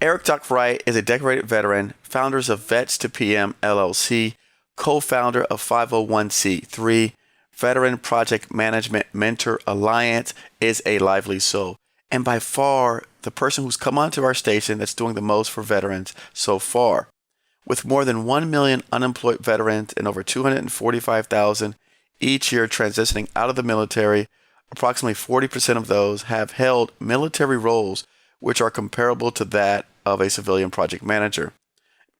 Eric Doc Wright is a decorated veteran, founders of Vets to PM LLC, co-founder of 501c3, Veteran Project Management Mentor Alliance, is a lively soul, and by far the person who's come onto our station that's doing the most for veterans so far. With more than 1 million unemployed veterans and over 245,000 each year transitioning out of the military, approximately 40% of those have held military roles which are comparable to that of a civilian project manager.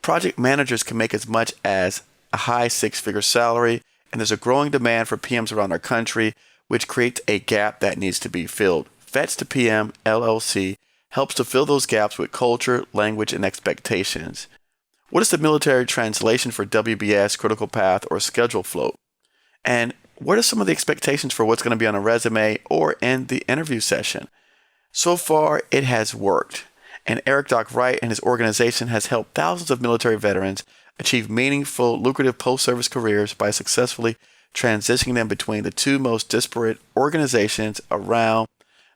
Project managers can make as much as a high six-figure salary, and there's a growing demand for PMs around our country, which creates a gap that needs to be filled. Vets to PM LLC helps to fill those gaps with culture, language, and expectations. What is the military translation for WBS, critical path, or schedule float? And what are some of the expectations for what's going to be on a resume or in the interview session? So far, it has worked. And Eric Doc Wright and his organization has helped thousands of military veterans achieve meaningful, lucrative post-service careers by successfully transitioning them between the two most disparate organizations around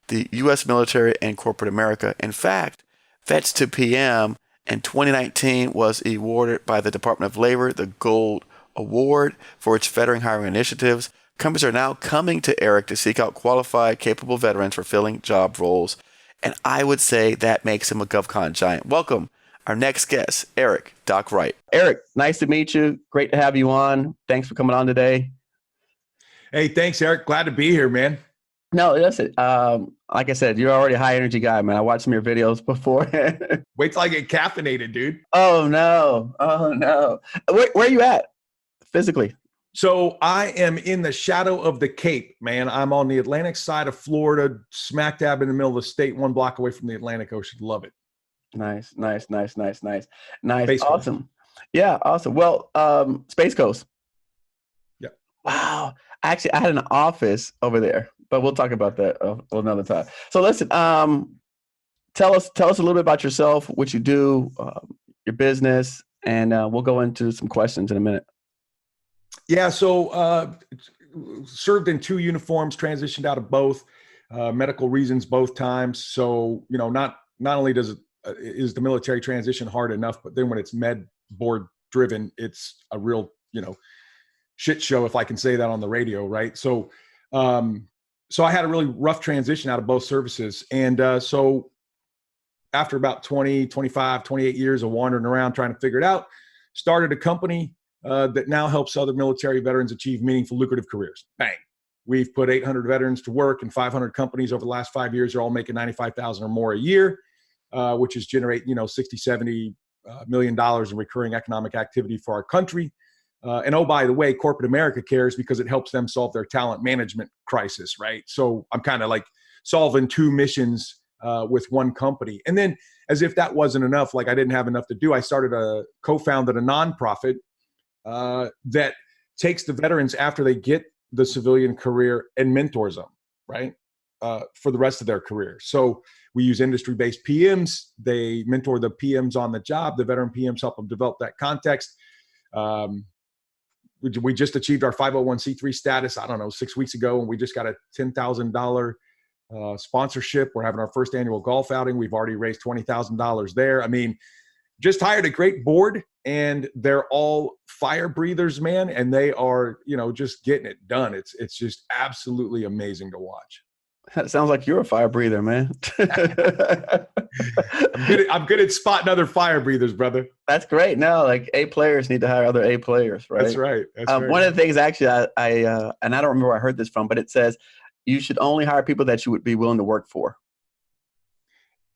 the U.S. military and corporate America. In fact, Vets to PM in 2019 was awarded by the Department of Labor the Gold Award for its veteran hiring initiatives. Companies are now coming to Eric to seek out qualified, capable veterans for filling job roles. And I would say that makes him a GovCon giant. Welcome, our next guest, Eric Doc Wright. Eric, nice to meet you. Great to have you on. Thanks for coming on today. Hey, thanks, Eric. Glad to be here, man. No, listen, like I said, you're already a high energy guy, man. I watched some of your videos before. Wait till I get caffeinated, dude. Oh, no. Oh, no. Where are you at physically? So I am in the shadow of the Cape, man. I'm on the Atlantic side of Florida, smack dab in the middle of the state, 1 block away from the Atlantic Ocean. Love it. Nice. Nice. Space Awesome. Coast. Yeah, awesome. Well, Space Coast. Yeah. Wow. Actually, I had an office over there, but we'll talk about that another time. So listen, tell us a little bit about yourself, what you do, your business, and we'll go into some questions in a minute. Yeah, so served in 2 uniforms, transitioned out of both, medical reasons both times. So, you know, not only is the military transition hard enough, but then when it's med board driven, it's a real, shit show, if I can say that on the radio, right? So, so I had a really rough transition out of both services. And so after about 20, 25, 28 years of wandering around trying to figure it out, started a company that now helps other military veterans achieve meaningful, lucrative careers. Bang. We've put 800 veterans to work, and 500 companies over the last 5 years are all making 95,000 or more a year, which is generate, 60, 70 million dollars in recurring economic activity for our country. And oh, by the way, corporate America cares because it helps them solve their talent management crisis, right? So I'm kind of like solving 2 missions with 1 company. And then, as if that wasn't enough, like I didn't have enough to do, I co-founded a nonprofit that takes the veterans after they get the civilian career and mentors them, right, for the rest of their career. So we use industry-based PMs. They mentor the PMs on the job. The veteran PMs help them develop that context. We just achieved our 501c3 status, 6 weeks ago, and we just got a $10,000 sponsorship. We're having our first annual golf outing. We've already raised $20,000 there. I mean, just hired a great board, and they're all fire breathers, man. And they are, just getting it done. It's just absolutely amazing to watch. That sounds like you're a fire breather, man. I'm good at spotting other fire breathers, brother. That's great. No, like A players need to hire other A players, right? That's right. One of the things actually, I and I don't remember where I heard this from, but it says you should only hire people that you would be willing to work for.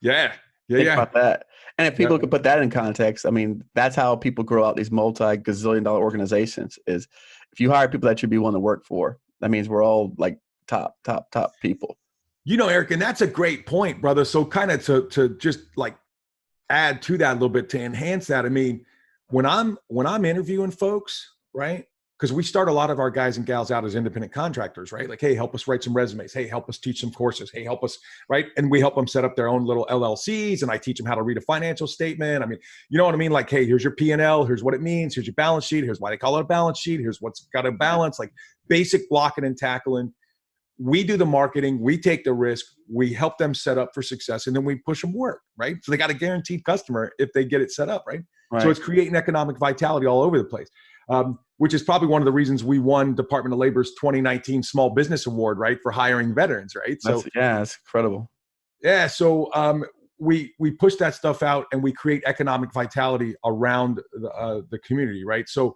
Yeah. Think about that. And if people could put that in context, I mean, that's how people grow out these multi-gazillion-dollar organizations. Is if you hire people that you'd be willing to work for, that means we're all like top people. Eric, and that's a great point, brother. So kind of to just like add to that a little bit to enhance that. I mean, when I'm interviewing folks, right? Because we start a lot of our guys and gals out as independent contractors, right? Like, hey, help us write some resumes. Hey, help us teach some courses. Hey, help us, right? And we help them set up their own little LLCs, and I teach them how to read a financial statement. I mean, you know what I mean? Like, hey, here's your P&L. Here's what it means. Here's your balance sheet. Here's why they call it a balance sheet. Here's what's got to balance, like basic blocking and tackling. we do the marketing, we take the risk, we help them set up for success, and then we push them work, right? So they got a guaranteed customer if they get it set up, right? So it's creating economic vitality all over the place, which is probably one of the reasons we won Department of Labor's 2019 Small Business Award, right, for hiring veterans, right? So that's incredible. Yeah, so we push that stuff out and we create economic vitality around the community, right? So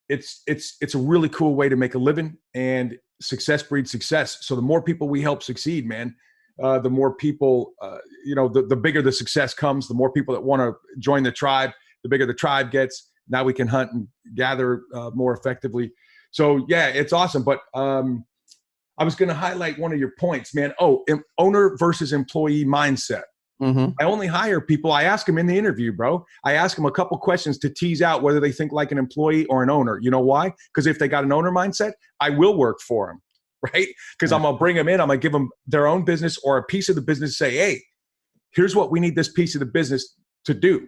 it's a really cool way to make a living, and success breeds success. So the more people we help succeed, man, the more people, the bigger the success comes, the more people that want to join the tribe, the bigger the tribe gets. Now we can hunt and gather more effectively. So yeah, it's awesome. But I was going to highlight one of your points, man. Oh, owner versus employee mindset. Mm-hmm. I only hire people. I ask them in the interview, bro. I ask them a couple questions to tease out whether they think like an employee or an owner. You know why? Because if they got an owner mindset, I will work for them, right? Because I'm going to bring them in. I'm going to give them their own business or a piece of the business. Say, hey, here's what we need this piece of the business to do.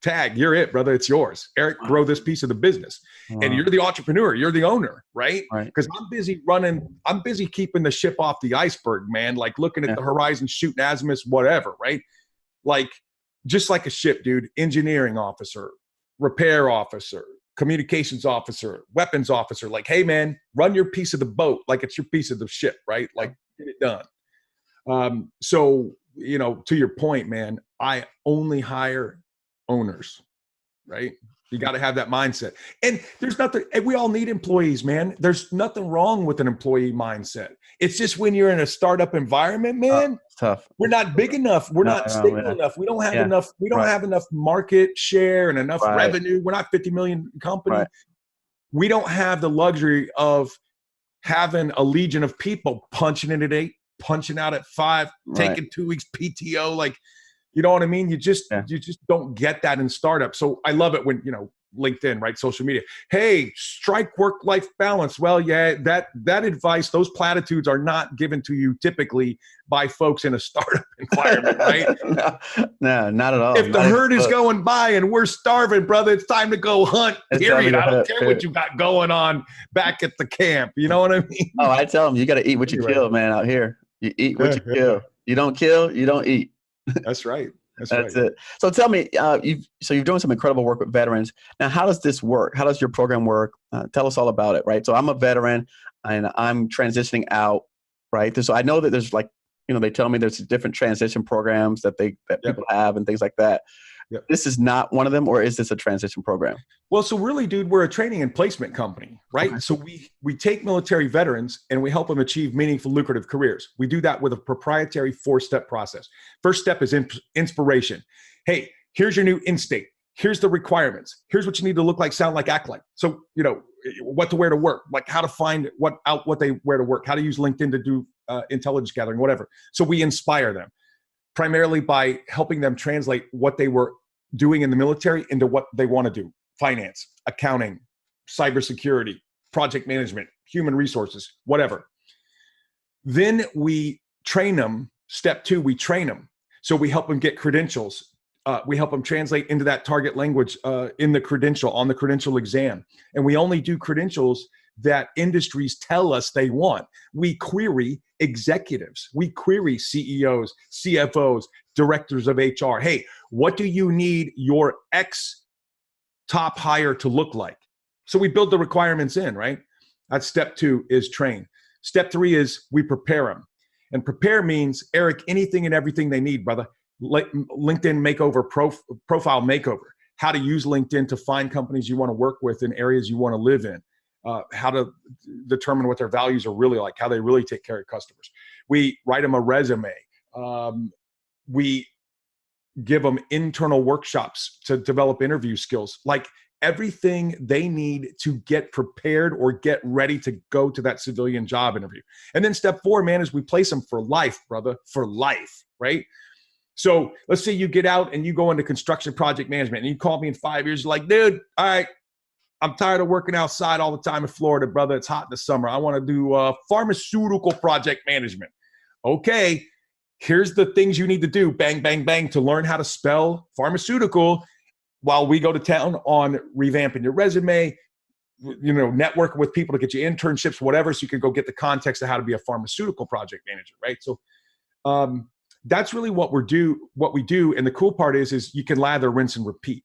Tag, you're it, brother. It's yours. Eric, grow this piece of the business. And you're the entrepreneur. You're the owner, right? Because I'm busy keeping the ship off the iceberg, man. Like looking at the horizon, shooting azimuths, whatever, right? Like, just like a ship, dude. Engineering officer, repair officer, communications officer, weapons officer. Like, hey, man, run your piece of the boat like it's your piece of the ship, right? Like, get it done. So, to your point, man, I only hire owners, right? You got to have that mindset. And there's nothing, and we all need employees, man. There's nothing wrong with an employee mindset. It's just when you're in a startup environment, man, it's tough. We're not big enough. We're not stable enough. We don't have enough. We don't have enough market share and enough revenue. We're not 50 million company. We don't have the luxury of having a legion of people punching in at 8, punching out at 5, taking 2 weeks PTO. Like, you know what I mean? You just don't get that in startups. So I love it when, LinkedIn, right? Social media. Hey, strike work-life balance. Well, yeah, that advice, those platitudes are not given to you typically by folks in a startup environment, right? No, not at all. If the herd is going by and we're starving, brother, it's time to go hunt, period. I don't care what you got going on back at the camp. You know what I mean? Oh, I tell them, you got to eat what you kill, man, out here. You eat what you kill. You don't kill, you don't eat. That's right. That's it. So tell me, you're doing some incredible work with veterans. Now, how does this work? How does your program work? Tell us all about it, right? So I'm a veteran and I'm transitioning out, right? So I know that there's they tell me there's different transition programs that people have and things like that. Yep. This is not one of them, or is this a transition program? Well, so really, dude, we're a training and placement company, right? Okay. So we take military veterans and we help them achieve meaningful, lucrative careers. We do that with a proprietary 4-step process. First step is inspiration. Hey, here's your new in-state. Here's the requirements. Here's what you need to look like, sound like, act like. So, what to wear to work, like how to find what they wear to work, how to use LinkedIn to do intelligence gathering, whatever. So we inspire them primarily by helping them translate what they were doing in the military into what they want to do. Finance, accounting, cybersecurity, project management, human resources, whatever. Then we train them. Step 2, we train them. So we help them get credentials. We help them translate into that target language on the credential exam. And we only do credentials that industries tell us they want. We query executives. We query CEOs, CFOs, directors of HR. Hey, what do you need your ex top hire to look like? So we build the requirements in, right? That's step 2 is train. Step 3 is we prepare them. And prepare means, Eric, anything and everything they need, brother. LinkedIn makeover, profile makeover. How to use LinkedIn to find companies you want to work with in areas you want to live in. How to determine what their values are really like, how they really take care of customers. We write them a resume. We give them internal workshops to develop interview skills, like everything they need to get prepared or get ready to go to that civilian job interview. And then step 4, man, is we place them for life, brother, for life, right? So let's say you get out and you go into construction project management and you call me in 5 years, you're like, dude, all right, I'm tired of working outside all the time in Florida, brother. It's hot in the summer. I want to do pharmaceutical project management. Okay, here's the things you need to do, bang, bang, bang, to learn how to spell pharmaceutical while we go to town on revamping your resume, network with people to get you internships, whatever, so you can go get the context of how to be a pharmaceutical project manager, right? So that's really what we do. And the cool part is you can lather, rinse, and repeat.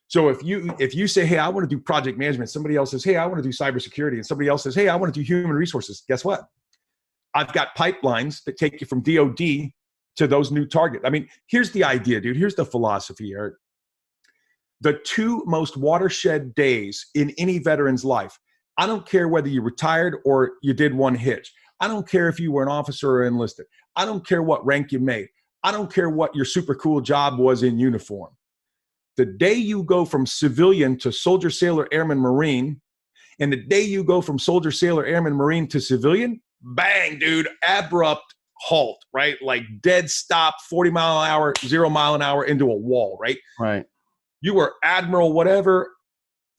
So if you say, hey, I want to do project management, somebody else says, hey, I want to do cybersecurity, and somebody else says, hey, I want to do human resources. Guess what? I've got pipelines that take you from DOD to those new targets. I mean, here's the idea, dude. Here's the philosophy, Eric. The two most watershed days in any veteran's life, I don't care whether you retired or you did one hitch. I don't care if you were an officer or enlisted. I don't care what rank you made. I don't care what your super cool job was in uniform. The day you go from civilian to soldier, sailor, airman, Marine, and the day you go from soldier, sailor, airman, Marine to civilian, bang, dude, abrupt halt, right? Like dead stop, 40 mile an hour, 0 mile an hour into a wall, right? Right. You were Admiral whatever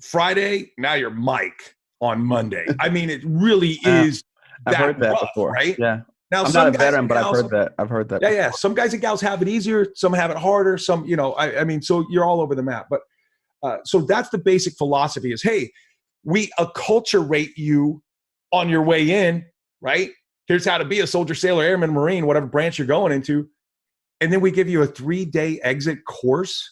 Friday, now you're Mike on Monday. I mean, it really is I've heard that rough, before. right? Yeah. Now, I'm not a veteran, but I've heard that. Yeah. Some guys and gals have it easier. Some have it harder. Some, I mean, so you're all over the map. But so that's the basic philosophy is, hey, we acculturate you on your way in, right? Here's how to be a soldier, sailor, airman, Marine, whatever branch you're going into. And then we give you a 3-day exit course.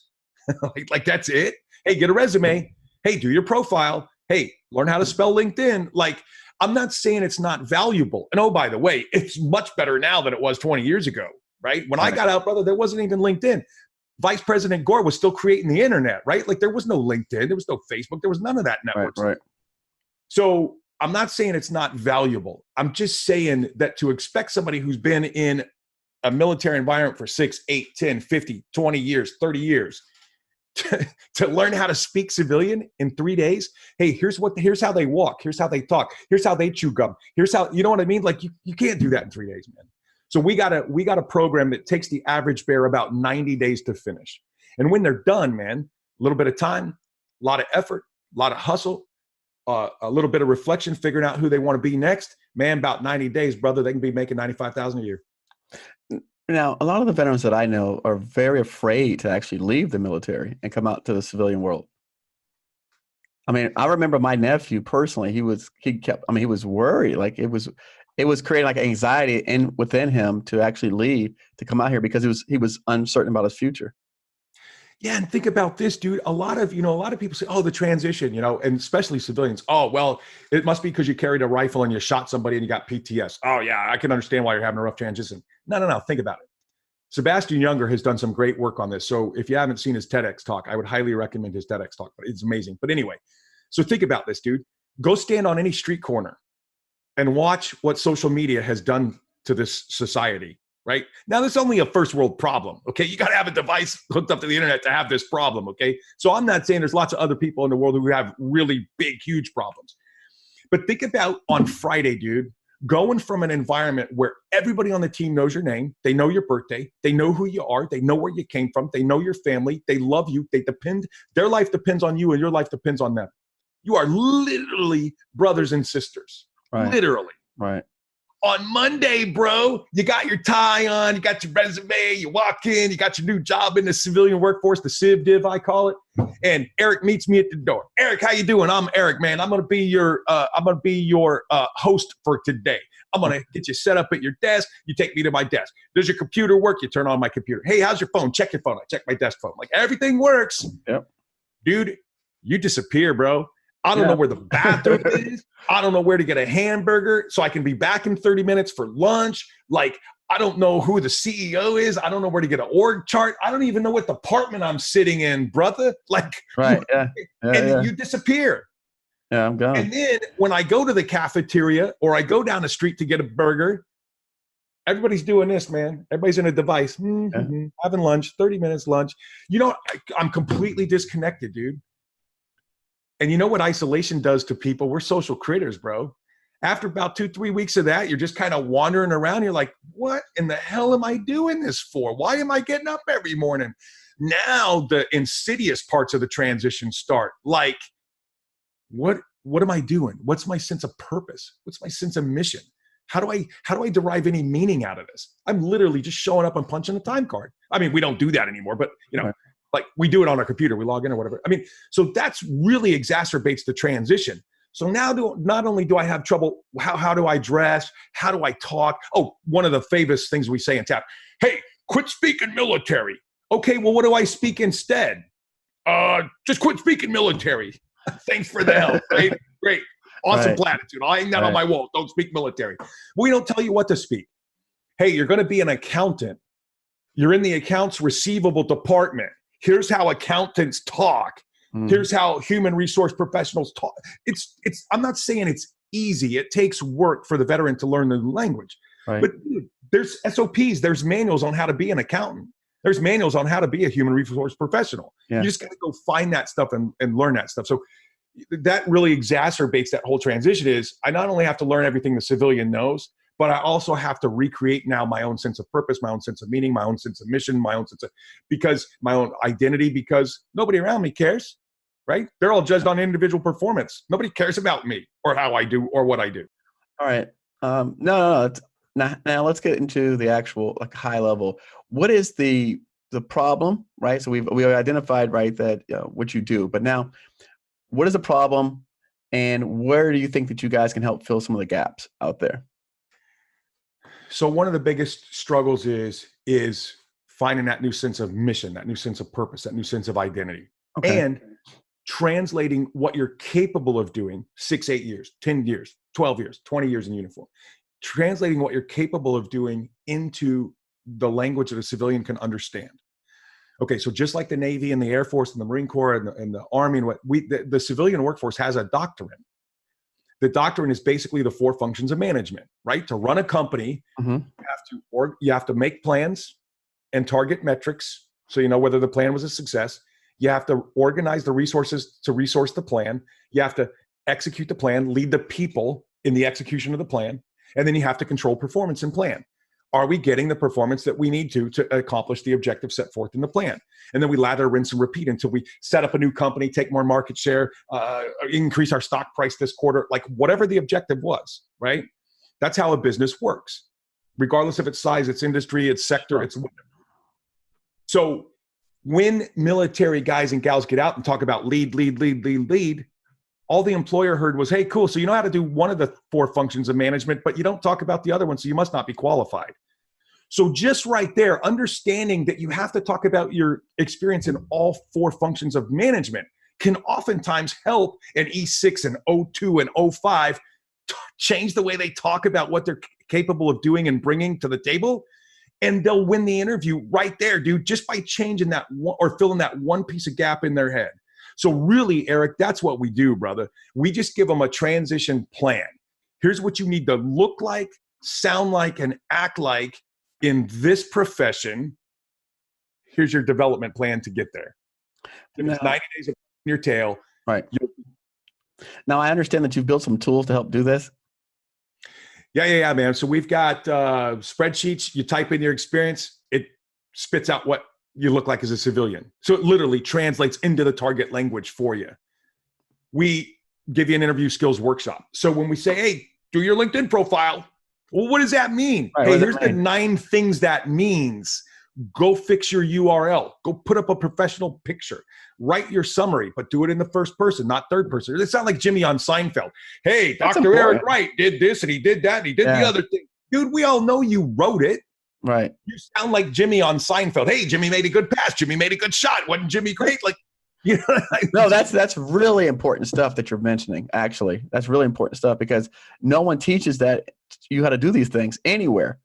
like that's it. Hey, get a resume. Hey, do your profile. Hey, learn how to spell LinkedIn. Like, I'm not saying it's not valuable. And oh, by the way, it's much better now than it was 20 years ago, right? When I got out, brother, there wasn't even LinkedIn. Vice President Gore was still creating the internet, right? Like there was no LinkedIn, there was no Facebook, there was none of that network. Right. So I'm not saying it's not valuable. I'm just saying that to expect somebody who's been in a military environment for 6, 8, 10, 50, 20 years, 30 years, to learn how to speak civilian in 3 days. Hey, here's how they walk. Here's how they talk. Here's how they chew gum. Here's how, you know what I mean? Like you can't do that in 3 days, man. So we got a program that takes the average bear about 90 days to finish. And when they're done, man, a little bit of time, a lot of effort, a lot of hustle, a little bit of reflection, figuring out who they want to be next, man, about 90 days, brother, they can be making $95,000 a year. Now, a lot of the veterans that I know are very afraid to actually leave the military and come out to the civilian world. I mean, I remember my nephew personally, he was worried. Like it was creating like anxiety within him to actually leave, to come out here because he was uncertain about his future. Yeah. And think about this, dude. A lot of people say, oh, the transition, and especially civilians. Oh, well, it must be because you carried a rifle and you shot somebody and you got PTS. Oh yeah, I can understand why you're having a rough transition. No. Think about it. Sebastian Younger has done some great work on this. So if you haven't seen his TEDx talk, I would highly recommend his TEDx talk, but it's amazing. But anyway, so think about this, dude. Go stand on any street corner and watch what social media has done to this society, right? Now, this is only a first world problem, okay? You got to have a device hooked up to the internet to have this problem, okay? So I'm not saying there's lots of other people in the world who have really big, huge problems. But think about on Friday, dude, going from an environment where everybody on the team knows your name, they know your birthday, they know who you are, they know where you came from, they know your family, they love you, their life depends on you and your life depends on them. You are literally brothers and sisters. Right. Literally. Right. On Monday, bro, you got your tie on, you got your resume, you walk in, you got your new job in the civilian workforce, the Civ Div, I call it. And Eric meets me at the door. Eric, how you doing? I'm Eric, man. I'm gonna be your host for today. I'm gonna get you set up at your desk. You take me to my desk. Does your computer work? You turn on my computer. Hey, how's your phone? Check your phone. I check my desk phone. Like everything works. Yep. Dude, you disappear, bro. I don't know where the bathroom is. I don't know where to get a hamburger so I can be back in 30 minutes for lunch. Like, I don't know who the CEO is. I don't know where to get an org chart. I don't even know what department I'm sitting in, brother. Like, right. You disappear. Yeah, I'm gone. And then when I go to the cafeteria or I go down the street to get a burger, everybody's doing this, man. Everybody's in a device, having lunch, 30 minutes lunch. I'm completely disconnected, dude. And you know what isolation does to people? We're social critters, bro. After about 2-3 weeks of that, you're just kind of wandering around. You're like, what in the hell am I doing this for? Why am I getting up every morning? Now the insidious parts of the transition start. Like, what am I doing? What's my sense of purpose? What's my sense of mission? How do I derive any meaning out of this? I'm literally just showing up and punching a time card. I mean, we don't do that anymore, but like we do it on our computer, we log in or whatever. I mean, so that's really exacerbates the transition. So now not only do I have trouble, how do I dress? How do I talk? Oh, one of the famous things we say in TAP, hey, quit speaking military. Okay, well, what do I speak instead? Just quit speaking military. Thanks for the help, right? Great. Awesome platitude. I'll hang that on my wall. Don't speak military. We don't tell you what to speak. Hey, you're going to be an accountant. You're in the accounts receivable department. Here's how accountants talk. Here's how human resource professionals talk. I'm not saying it's easy. It takes work for the veteran to learn the language. Right. But dude, there's SOPs, there's manuals on how to be an accountant. There's manuals on how to be a human resource professional. Yeah. You just got to go find that stuff and learn that stuff. So that really exacerbates that whole transition. Is I not only have to learn everything the civilian knows, but I also have to recreate now my own sense of purpose, my own sense of meaning, my own sense of mission, my own my own identity, because nobody around me cares, right? They're all judged on individual performance. Nobody cares about me or how I do or what I do. All right. No. Now let's get into the actual high level. What is the problem, right? So we identified, right, that what you do, but now what is the problem and where do you think that you guys can help fill some of the gaps out there? So one of the biggest struggles is finding that new sense of mission, that new sense of purpose, that new sense of identity, and translating what you're capable of doing 6, 8 years, 10 years, 12 years, 20 years in uniform, translating what you're capable of doing into the language that a civilian can understand. Okay, so just like the Navy and the Air Force and the Marine Corps and the Army and the civilian workforce has a doctrine. The doctrine is basically the 4 functions of management, right? To run a company, you have to make plans and target metrics so you know whether the plan was a success. You have to organize the resources to resource the plan. You have to execute the plan, lead the people in the execution of the plan, and then you have to control performance and plan. Are we getting the performance that we need to accomplish the objective set forth in the plan? And then we lather, rinse, and repeat until we set up a new company, take more market share, increase our stock price this quarter, like whatever the objective was, right? That's how a business works, regardless of its size, its industry, its sector, its whatever. So when military guys and gals get out and talk about lead, all the employer heard was, hey, cool, so you know how to do one of the 4 functions of management, but you don't talk about the other one, so you must not be qualified. So just right there, understanding that you have to talk about your experience in all 4 functions of management can oftentimes help an E6 and O2 and O5 change the way they talk about what they're capable of doing and bringing to the table. And they'll win the interview right there, dude, just by changing that one, or filling that one piece of gap in their head. So really, Eric, that's what we do, brother. We just give them a transition plan. Here's what you need to look like, sound like, and act like in this profession. Here's your development plan to get there. It's 90 days of your tail. Right. Now, I understand that you've built some tools to help do this. Yeah, man. So we've got spreadsheets. You type in your experience. It spits out what you look like as a civilian. So it literally translates into the target language for you. We give you an interview skills workshop. So when we say, hey, do your LinkedIn profile, well, what does that mean? Right, hey, here's the 9 things that means. Go fix your URL. Go put up a professional picture. Write your summary, but do it in the first person, not third person. It sounds like Jimmy on Seinfeld. Hey, Dr. Eric Wright did this and he did that and he did the other thing. Dude, we all know you wrote it. Right. You sound like Jimmy on Seinfeld. Hey, Jimmy made a good pass. Jimmy made a good shot. Wasn't Jimmy great? Like, you know what I mean? No, that's really important stuff that you're mentioning. Actually, that's really important stuff because no one teaches that you how to do these things anywhere.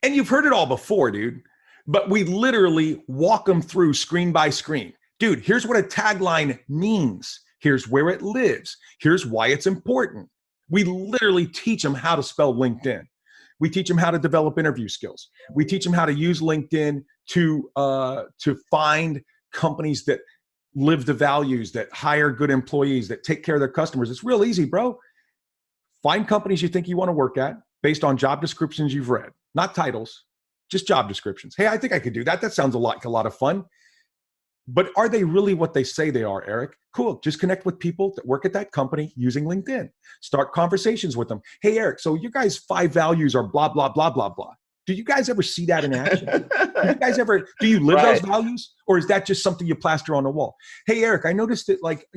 And you've heard it all before, dude. But we literally walk them through screen by screen. Dude, here's what a tagline means. Here's where it lives. Here's why it's important. We literally teach them how to spell LinkedIn. We teach them how to develop interview skills. We teach them how to use LinkedIn to find companies that live the values, that hire good employees, that take care of their customers. It's real easy, bro. Find companies you think you want to work at based on job descriptions you've read, not titles, just job descriptions. Hey, I think I could do that. That sounds like a lot of fun. But are they really what they say they are, Eric? Cool. Just connect with people that work at that company using LinkedIn. Start conversations with them. Hey, Eric, so you guys' 5 values are blah, blah, blah, blah, blah. Do you guys ever see that in action? Do you live those values, or is that just something you plaster on the wall? Hey, Eric, I noticed that, like,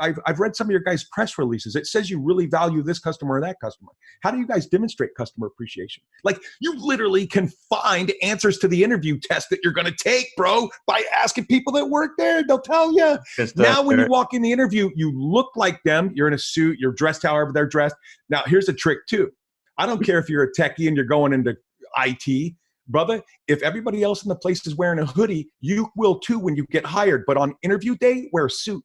I've read some of your guys' press releases. It says you really value this customer or that customer. How do you guys demonstrate customer appreciation? Like, you literally can find answers to the interview test that you're going to take, bro, by asking people that work there. They'll tell you. Now, when you walk in the interview, you look like them. You're in a suit. You're dressed however they're dressed. Now, here's a trick too. I don't care if you're a techie and you're going into IT, brother. If everybody else in the place is wearing a hoodie, you will too when you get hired. But on interview day, wear a suit.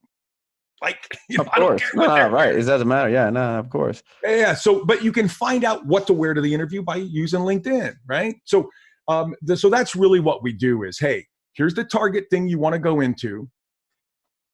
Like, of course. No, right. It doesn't matter. Yeah, no, of course. Yeah. So, but you can find out what to wear to the interview by using LinkedIn, right? So, so that's really what we do is, hey, here's the target thing you want to go into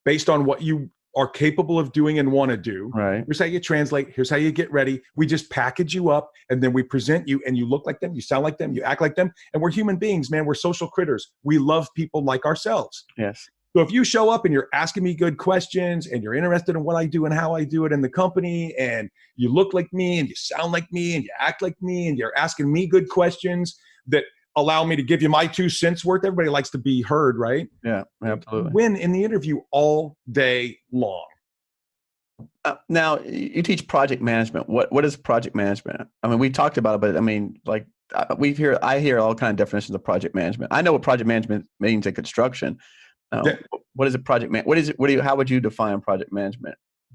based on what you are capable of doing and want to do. Right. Here's how you translate. Here's how you get ready. We just package you up, and then we present you, and you look like them, you sound like them, you act like them. And we're human beings, man. We're social critters. We love people like ourselves. Yes. So if you show up and you're asking me good questions, and you're interested in what I do and how I do it in the company, and you look like me and you sound like me and you act like me, and you're asking me good questions that allow me to give you my 2 cents worth. Everybody likes to be heard, right? Yeah, absolutely. Win in the interview all day long. Now, you teach project management. What is project management? I mean, we talked about it, but I mean, like, I hear all kind of definitions of project management. I know what project management means in construction. What is a project man? What is it? How would you define project management?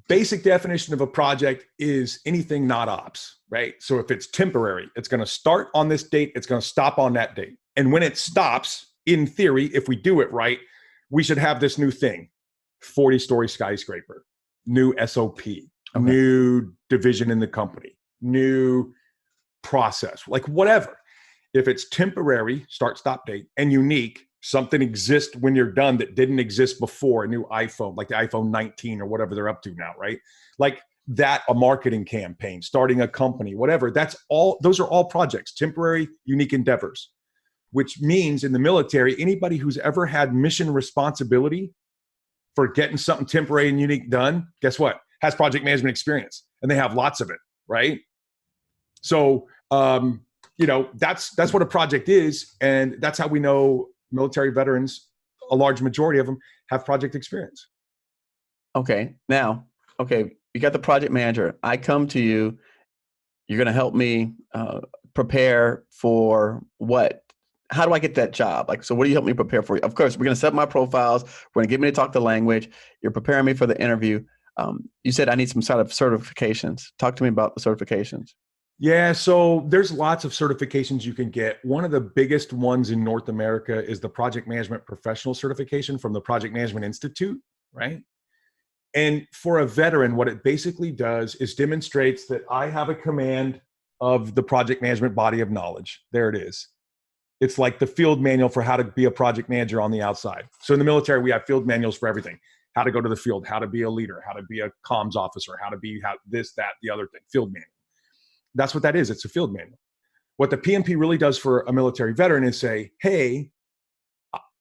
Basic definition of a project is anything not ops, right? So if it's temporary, it's going to start on this date, it's going to stop on that date. And when it stops, in theory, if we do it right, we should have this new thing: 40-story skyscraper, new SOP, new division in the company, new process, like whatever. If it's temporary, start, stop date, and unique, something exists when you're done that didn't exist before, a new iPhone, like the iPhone 19 or whatever they're up to now, right? Like that, a marketing campaign, starting a company, whatever. Those are all projects, temporary, unique endeavors, which means in the military, anybody who's ever had mission responsibility for getting something temporary and unique done, guess what? Has project management experience, and they have lots of it, right? So, that's what a project is. And that's how we know military veterans, a large majority of them, have project experience. Okay. Now, you got the project manager. I come to you. You're going to help me prepare for what? How do I get that job? Like, so what do you help me prepare for? Of course, we're going to set my profiles. We're going to get me to talk the language. You're preparing me for the interview. You said I need some sort of certifications. Talk to me about the certifications. Yeah, so there's lots of certifications you can get. One of the biggest ones in North America is the Project Management Professional Certification from the Project Management Institute, right? And for a veteran, what it basically does is demonstrates that I have a command of the project management body of knowledge. There it is. It's like the field manual for how to be a project manager on the outside. So in the military, we have field manuals for everything: how to go to the field, how to be a leader, how to be a comms officer, how to be this, that, the other thing, field manual. That's what that is. It's a field manual. What the PMP really does for a military veteran is say, hey,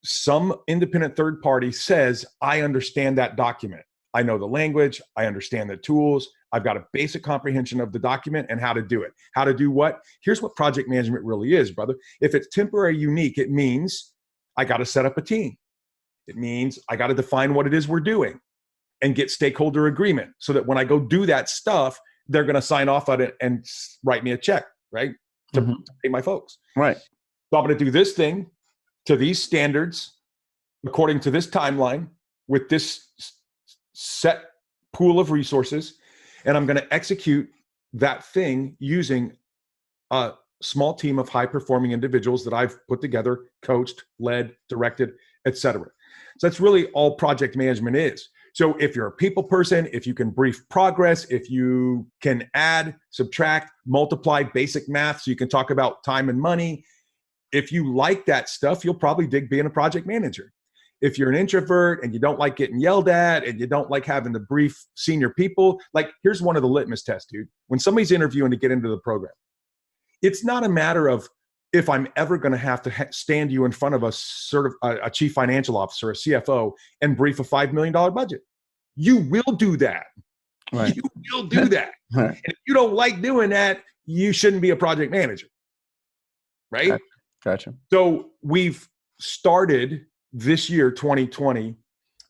some independent third party says, I understand that document. I know the language. I understand the tools. I've got a basic comprehension of the document and how to do it. How to do what? Here's what project management really is, brother. If it's temporary, unique, it means I got to set up a team. It means I got to define what it is we're doing and get stakeholder agreement so that when I go do that stuff, they're going to sign off on it and write me a check, right? To pay my folks. Right. So I'm going to do this thing to these standards, according to this timeline, with this set pool of resources. And I'm going to execute that thing using a small team of high-performing individuals that I've put together, coached, led, directed, etc. So that's really all project management is. So if you're a people person, if you can brief progress, if you can add, subtract, multiply, basic math, so you can talk about time and money, if you like that stuff, you'll probably dig being a project manager. If you're an introvert and you don't like getting yelled at and you don't like having to brief senior people, like here's one of the litmus tests, dude. When somebody's interviewing to get into the program, it's not a matter of if I'm ever going to have to stand you in front of a chief financial officer, a CFO, and brief a $5 million budget. You will do that. Right. You will do that. Right. And if you don't like doing that, you shouldn't be a project manager. right? Gotcha. So we've started this year, 2020,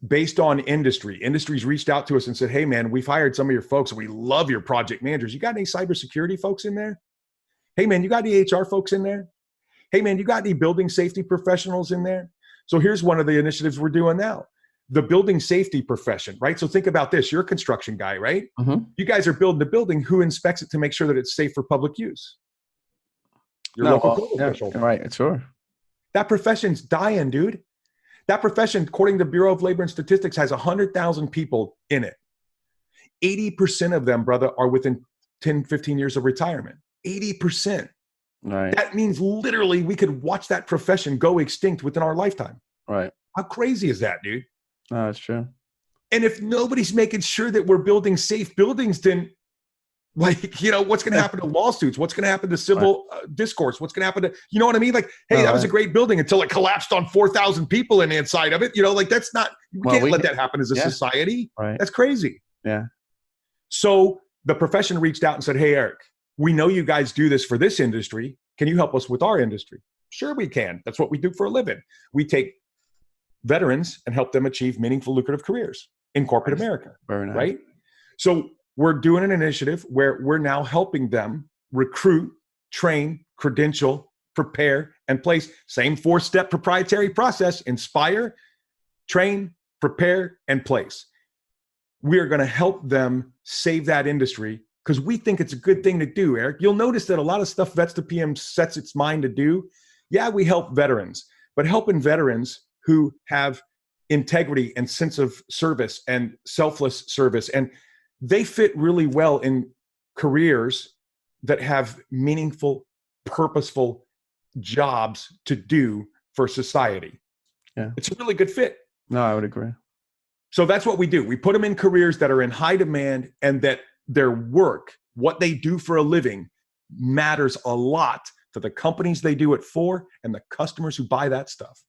based on industry. Industries reached out to us and said, hey, man, we've hired some of your folks. We love your project managers. You got any cybersecurity folks in there? Hey, man, you got any HR folks in there? Hey, man, you got any building safety professionals in there? So here's one of the initiatives we're doing now. The building safety profession, right? So think about this. You're a construction guy, right? Mm-hmm. You guys are building a building. Who inspects it to make sure that it's safe for public use? Your No, local well, code yeah, official. right. Sure. That profession's dying, dude. That profession, according to the Bureau of Labor and Statistics, has 100,000 people in it. 80% of them, brother, are within 10, 15 years of retirement. 80%. Right. That means literally we could watch that profession go extinct within our lifetime. Right. How crazy is that, dude? No, it's true. And if nobody's making sure that we're building safe buildings, then like, you know, what's going to happen to lawsuits? What's going to happen to civil discourse? What's going to happen to, you know what I mean? Like, hey, that was a great building until it collapsed on 4,000 people in the inside of it. You know, like that's not, we can't let that happen as a society. Right. That's crazy. Yeah. So the profession reached out and said, hey, Eric, we know you guys do this for this industry. Can you help us with our industry? Sure, we can. That's what we do for a living. We take veterans and help them achieve meaningful, lucrative careers in corporate America. Very nice. Right? So we're doing an initiative where we're now helping them recruit, train, credential, prepare, and place. Same 4-step proprietary process: inspire, train, prepare, and place. We are going to help them save that industry because we think it's a good thing to do, Eric. You'll notice that a lot of stuff Vets to PM sets its mind to do. Yeah, we help veterans, but helping veterans who have integrity and sense of service and selfless service, and they fit really well in careers that have meaningful, purposeful jobs to do for society. Yeah. It's a really good fit. No, I would agree. So that's what we do. We put them in careers that are in high demand and that their work, what they do for a living, matters a lot to the companies they do it for and the customers who buy that stuff.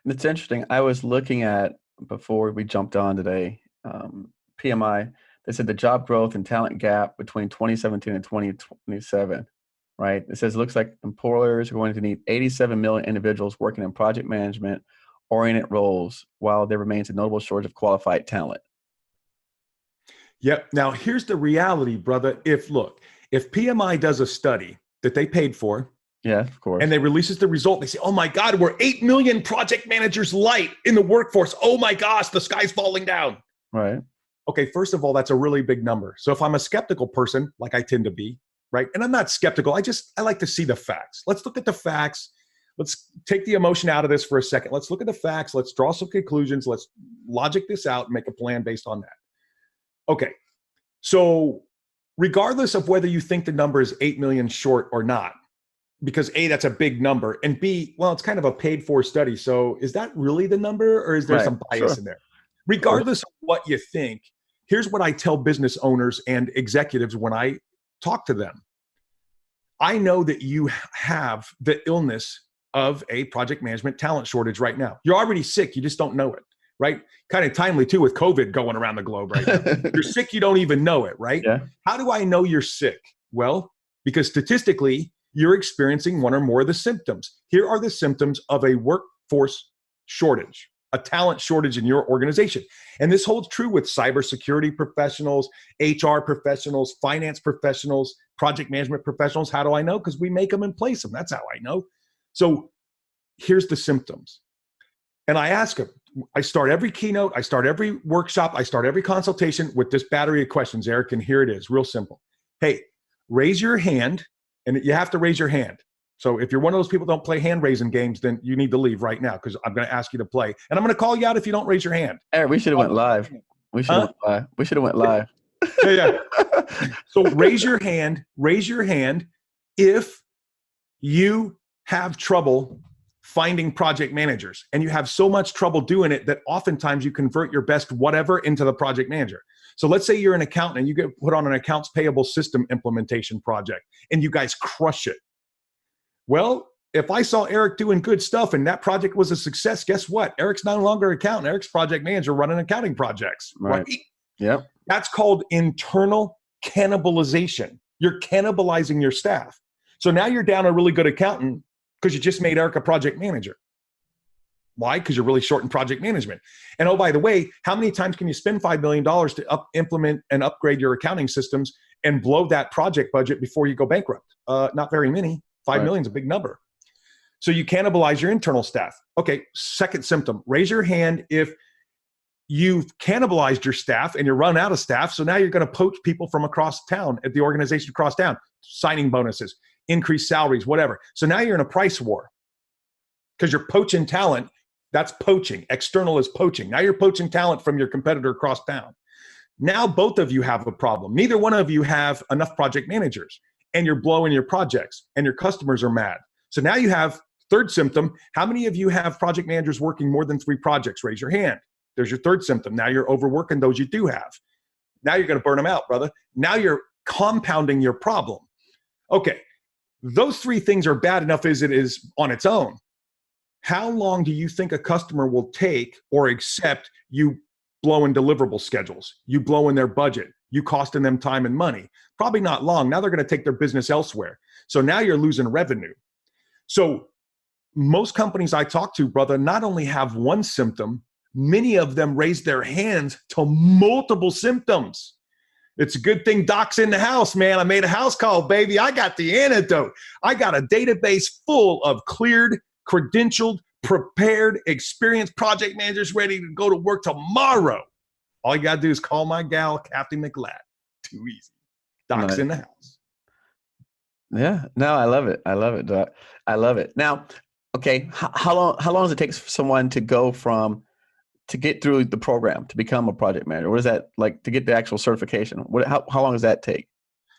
It's interesting. I was looking at, before we jumped on today, PMI, they said the job growth and talent gap between 2017 and 2027, right? It says it looks like employers are going to need 87 million individuals working in project management oriented roles while there remains a notable shortage of qualified talent. Yep. Now, here's the reality, brother. If PMI does a study that they paid for, yeah, of course, and they releases the result, they say, oh my God, we're 8 million project managers light in the workforce. Oh my gosh, the sky's falling down. Right. Okay, first of all, that's a really big number. So if I'm a skeptical person, like I tend to be, right? And I'm not skeptical. I like to see the facts. Let's look at the facts. Let's take the emotion out of this for a second. Let's look at the facts. Let's draw some conclusions. Let's logic this out and make a plan based on that. Okay, so regardless of whether you think the number is 8 million short or not, because A, that's a big number, and B, well, it's kind of a paid for study. So is that really the number, or is there some bias in there? Regardless of what you think, here's what I tell business owners and executives when I talk to them. I know that you have the illness of a project management talent shortage right now. You're already sick. You just don't know it, right? Kind of timely too with COVID going around the globe right now. You're sick. You don't even know it, right? Yeah. How do I know you're sick? Well, because statistically, you're experiencing one or more of the symptoms. Here are the symptoms of a workforce shortage, a talent shortage in your organization. And this holds true with cybersecurity professionals, HR professionals, finance professionals, project management professionals. How do I know? Because we make them and place them. That's how I know. So here's the symptoms. And I ask them, I start every keynote, I start every workshop, I start every consultation with this battery of questions, Eric, and here it is, real simple. Hey, raise your hand, and you have to raise your hand. So if you're one of those people who don't play hand raising games, then you need to leave right now because I'm going to ask you to play. And I'm going to call you out if you don't raise your hand. Eric, we should have went live. We should have went live. We should have went live. Yeah. So raise your hand if you have trouble finding project managers and you have so much trouble doing it that oftentimes you convert your best whatever into the project manager. So let's say you're an accountant and you get put on an accounts payable system implementation project and you guys crush it. Well, if I saw Eric doing good stuff and that project was a success, guess what? Eric's no longer an accountant. Eric's project manager running accounting projects. Right? Yep. That's called internal cannibalization. You're cannibalizing your staff. So now you're down a really good accountant because you just made Eric a project manager. Why? Because you're really short in project management. And oh, by the way, how many times can you spend $5 million to implement and upgrade your accounting systems and blow that project budget before you go bankrupt? Not very many. 5 million is a big number. So you cannibalize your internal staff. Okay, second symptom, raise your hand if you've cannibalized your staff and you're run out of staff. So now you're going to poach people from across town at the organization across town, signing bonuses, increased salaries, whatever. So now you're in a price war because you're poaching talent. That's poaching. External is poaching. Now you're poaching talent from your competitor across town. Now both of you have a problem. Neither one of you have enough project managers, and you're blowing your projects and your customers are mad. So now you have third symptom. How many of you have project managers working more than 3 projects? Raise your hand. There's your third symptom. Now you're overworking those you do have. Now you're going to burn them out, brother. Now you're compounding your problem. Okay. Those 3 things are bad enough as it is on its own. How long do you think a customer will take or accept you blowing deliverable schedules, you blowing their budget, you costing them time and money? Probably not long. Now they're going to take their business elsewhere. So now you're losing revenue. So most companies I talk to, brother, not only have one symptom, many of them raise their hands to multiple symptoms. It's a good thing Doc's in the house, man. I made a house call, baby. I got the antidote. I got a database full of cleared, credentialed, prepared, experienced project managers ready to go to work tomorrow. All you got to do is call my gal, Captain McLad. Too easy. Doc's in the house. Yeah. No, I love it. I love it, Doc. I love it. Now, okay, how long does it take for someone to go from to get through the program to become a project manager? What is that like to get the actual certification? How long does that take?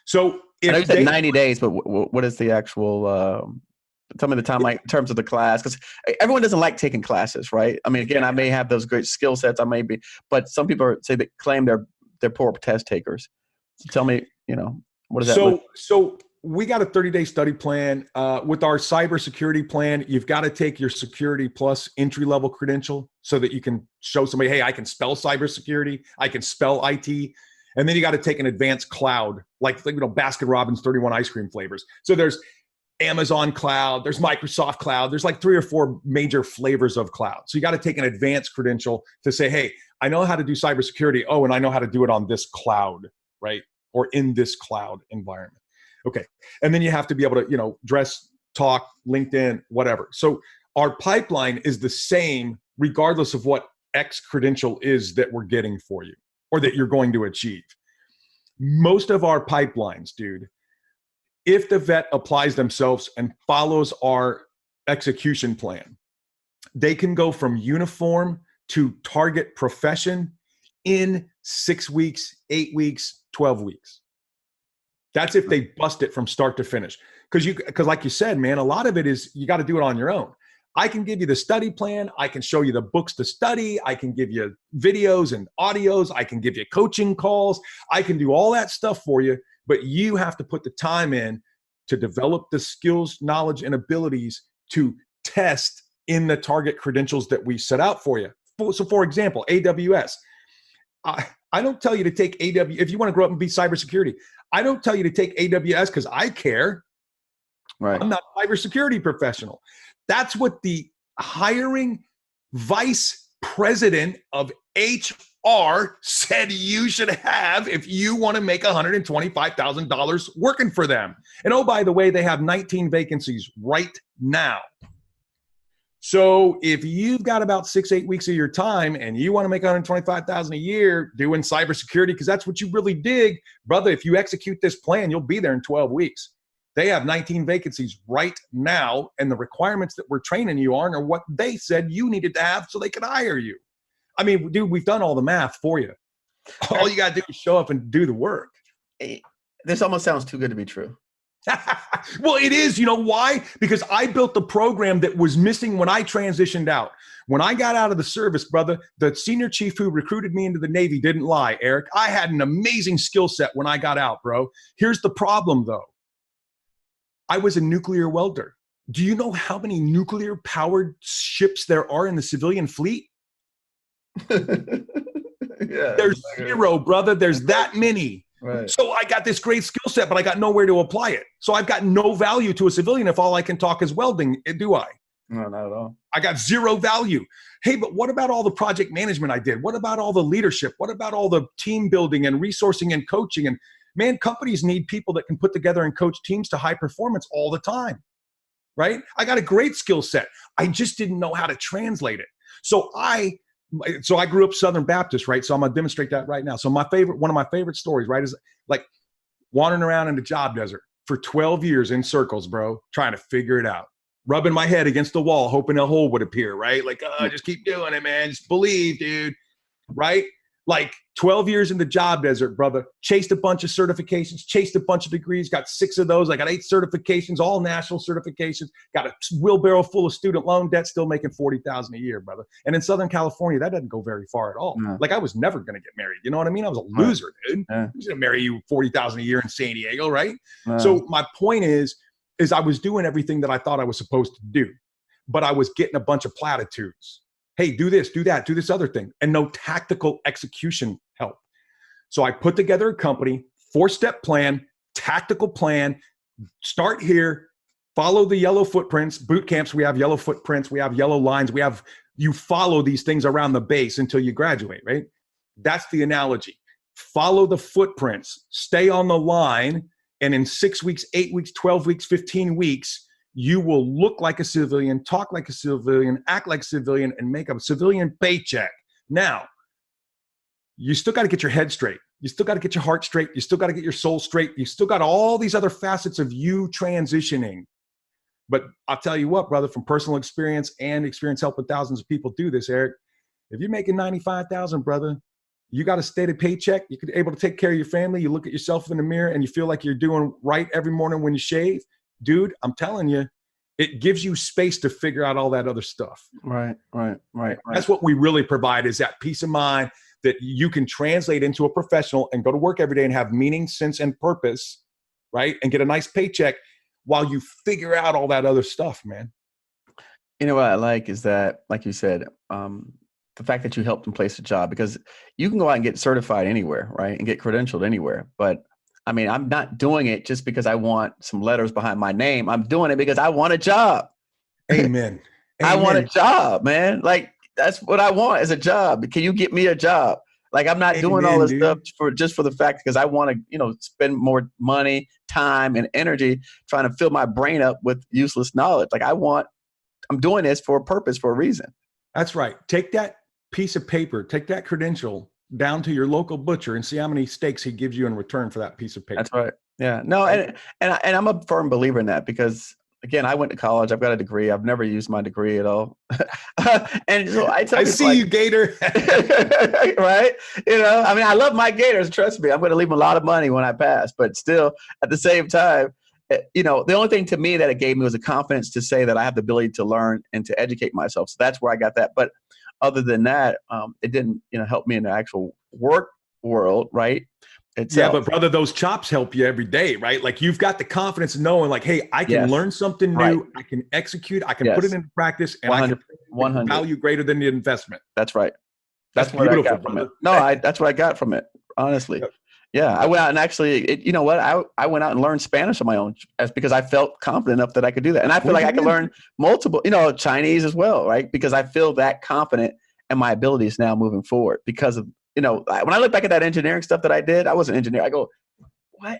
So I know you said 90 days, but what is the actual? Tell me the time, like in terms of the class, because everyone doesn't like taking classes, right? I mean, again, I may have those great skill sets, but some people claim they're poor test takers. So tell me, what does that look? So we got a 30-day study plan. With our cybersecurity plan, you've got to take your security plus entry-level credential so that you can show somebody, hey, I can spell cybersecurity, I can spell IT. And then you got to take an advanced cloud, like Baskin Robbins 31 ice cream flavors. So there's Amazon cloud, there's Microsoft cloud, there's like 3 or 4 major flavors of cloud. So you got to take an advanced credential to say, hey, I know how to do cybersecurity. Oh, and I know how to do it on this cloud, right? Or in this cloud environment. Okay. And then you have to be able to, dress, talk, LinkedIn, whatever. So our pipeline is the same regardless of what X credential is that we're getting for you or that you're going to achieve. Most of our pipelines, dude, if the vet applies themselves and follows our execution plan, they can go from uniform to target profession in 6 weeks, 8 weeks, 12 weeks. That's if they bust it from start to finish. Because like you said, man, a lot of it is you got to do it on your own. I can give you the study plan. I can show you the books to study. I can give you videos and audios. I can give you coaching calls. I can do all that stuff for you. But you have to put the time in to develop the skills, knowledge, and abilities to test in the target credentials that we set out for you. So for example, AWS. I don't tell you to take AWS if you want to grow up and be cybersecurity. I don't tell you to take AWS because I care. Right. I'm not a cybersecurity professional. That's what the hiring vice president of HR said you should have if you want to make $125,000 working for them. And oh, by the way, they have 19 vacancies right now. So if you've got about 6-8 weeks of your time and you want to make $125,000 a year doing cybersecurity, because that's what you really dig, brother, if you execute this plan, you'll be there in 12 weeks. They have 19 vacancies right now, and the requirements that we're training you on are what they said you needed to have so they could hire you. I mean, dude, we've done all the math for you. All you got to do is show up and do the work. This almost sounds too good to be true. Well, it is. You know why? Because I built the program that was missing when I transitioned out. When I got out of the service, brother, the senior chief who recruited me into the Navy didn't lie, Eric. I had an amazing skill set when I got out, bro. Here's the problem, though. I was a nuclear welder. Do you know how many nuclear-powered ships there are in the civilian fleet? Yeah, There's 0, brother. There's that many. Right. So I got this great skill set, but I got nowhere to apply it. So I've got no value to a civilian if all I can talk is welding, do I? No, not at all. I got zero value. Hey, but what about all the project management I did? What about all the leadership? What about all the team building and resourcing and coaching? And man, companies need people that can put together and coach teams to high performance all the time, right? I got a great skill set. I just didn't know how to translate it. So I grew up Southern Baptist, right? So I'm gonna demonstrate that right now. So one of my favorite stories, right, is like wandering around in the job desert for 12 years in circles, bro, trying to figure it out. Rubbing my head against the wall, hoping a hole would appear, right? Like, just keep doing it, man. Just believe, dude, right? Like 12 years in the job desert, brother. Chased a bunch of certifications, chased a bunch of degrees, got 6 of those. I got 8 certifications, all national certifications. Got a wheelbarrow full of student loan debt, still making $40,000 a year, brother. And in Southern California, that doesn't go very far at all. No. Like I was never going to get married. You know what I mean? I was a loser, dude. Yeah. Who's going to marry you $40,000 a year in San Diego, right? No. So my point is I was doing everything that I thought I was supposed to do, but I was getting a bunch of platitudes. Hey, do this, do that, do this other thing, and no tactical execution help. So I put together a company, 4-step plan, tactical plan, start here, follow the yellow footprints, boot camps, we have yellow footprints, we have yellow lines, you follow these things around the base until you graduate, right? That's the analogy. Follow the footprints, stay on the line, and in 6 weeks, 8 weeks, 12 weeks, 15 weeks, you will look like a civilian, talk like a civilian, act like a civilian, and make a civilian paycheck. Now, you still got to get your head straight. You still got to get your heart straight. You still got to get your soul straight. You still got all these other facets of you transitioning. But I'll tell you what, brother, from personal experience and experience helping thousands of people do this, Eric, if you're making $95,000, brother, you got a steady paycheck. You're able to take care of your family. You look at yourself in the mirror and you feel like you're doing right every morning when you shave. Dude, I'm telling you, it gives you space to figure out all that other stuff. Right. That's what we really provide, is that peace of mind that you can translate into a professional and go to work every day and have meaning, sense, and purpose, right? And get a nice paycheck while you figure out all that other stuff, man. You know what I like is that, like you said, the fact that you helped them place a job, because you can go out and get certified anywhere, right? And get credentialed anywhere. But I mean, I'm not doing it just because I want some letters behind my name. I'm doing it because I want a job. Amen. I want a job, man. Like, that's what I want, is a job. Can you get me a job? Like, I'm not doing all this stuff for the fact, because I want to, spend more money, time, and energy trying to fill my brain up with useless knowledge. Like, I'm doing this for a purpose, for a reason. That's right. Take that piece of paper, take that credential down to your local butcher and see how many steaks he gives you in return for that piece of paper. That's right. Yeah. No, and I'm a firm believer in that, because again, I went to college. I've got a degree. I've never used my degree at all. And so I see you, Gator. Right? I mean, I love my Gators. Trust me. I'm going to leave them a lot of money when I pass. But still, at the same time, the only thing to me that it gave me was a confidence to say that I have the ability to learn and to educate myself. So that's where I got that. But other than that, it didn't, help me in the actual work world, right? Yeah, but brother, those chops help you every day, right? Like, you've got the confidence of knowing, like, hey, I can learn something new, right. I can execute, I can put it into practice, and 100, I can value greater than the investment. That's right. That's what beautiful, I got from it. No, that's what I got from it, honestly. Yep. Yeah, I went out and actually, you know what? I went out and learned Spanish on my own, because I felt confident enough that I could do that. And I feel like I can learn multiple, Chinese as well, right? Because I feel that confident in my abilities now moving forward, because of, when I look back at that engineering stuff that I did, I was an engineer. I go, what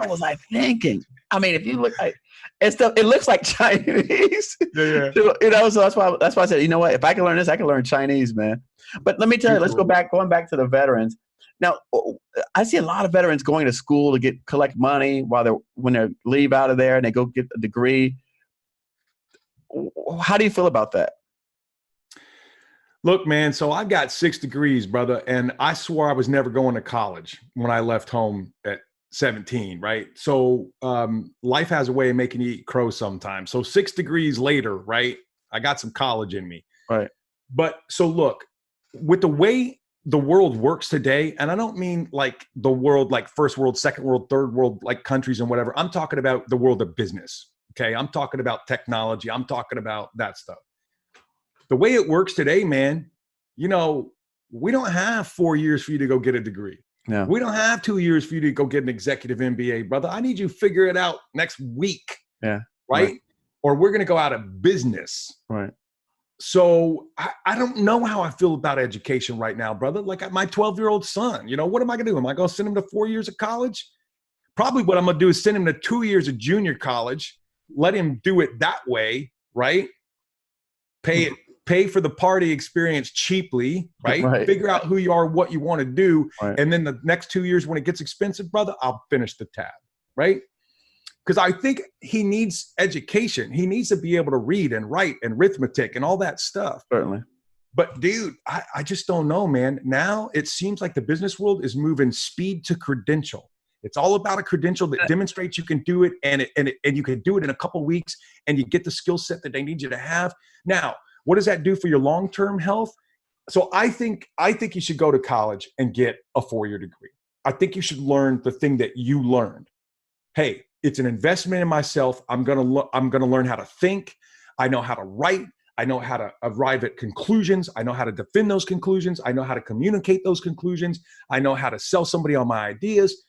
was I thinking? I mean, if you look at it looks like Chinese. Yeah. So that's why I said, you know what? If I can learn this, I can learn Chinese, man. But let me tell you, let's going back to the veterans. Now, I see a lot of veterans going to school to collect money when they leave out of there and they go get a degree. How do you feel about that? Look, man, so I've got 6 degrees, brother, and I swore I was never going to college when I left home at 17, right? So life has a way of making you eat crow sometimes. So 6 degrees later, right, I got some college in me. Right. But so look, with the way the world works today, and I don't mean like the world, like first world, second world, third world, like countries and whatever. I'm talking about the world of business, okay? I'm talking about technology. I'm talking about that stuff. The way it works today, man, we don't have 4 years for you to go get a degree. Yeah. We don't have 2 years for you to go get an executive MBA, brother. I need you to figure it out next week. Yeah. Right? Or we're going to go out of business. Right. So I don't know how I feel about education right now, brother. Like my 12-year-old son, what am I going to do? Am I going to send him to 4 years of college? Probably what I'm going to do is send him to 2 years of junior college, let him do it that way, right? Pay for the party experience cheaply, right? Right. Figure out who you are, what you want to do. Right. And then the next 2 years when it gets expensive, brother, I'll finish the tab, right? Because I think he needs education. He needs to be able to read and write and arithmetic and all that stuff. Certainly. But dude, I just don't know, man. Now it seems like the business world is moving speed to credential. It's all about a credential that demonstrates you can do it, and you can do it in a couple of weeks, and you get the skill set that they need you to have. Now, what does that do for your long-term health? So I think you should go to college and get a 4-year degree. I think you should learn the thing that you learned. Hey, it's an investment in myself. I'm gonna learn how to think. I know how to write. I know how to arrive at conclusions. I know how to defend those conclusions. I know how to communicate those conclusions. I know how to sell somebody on my ideas.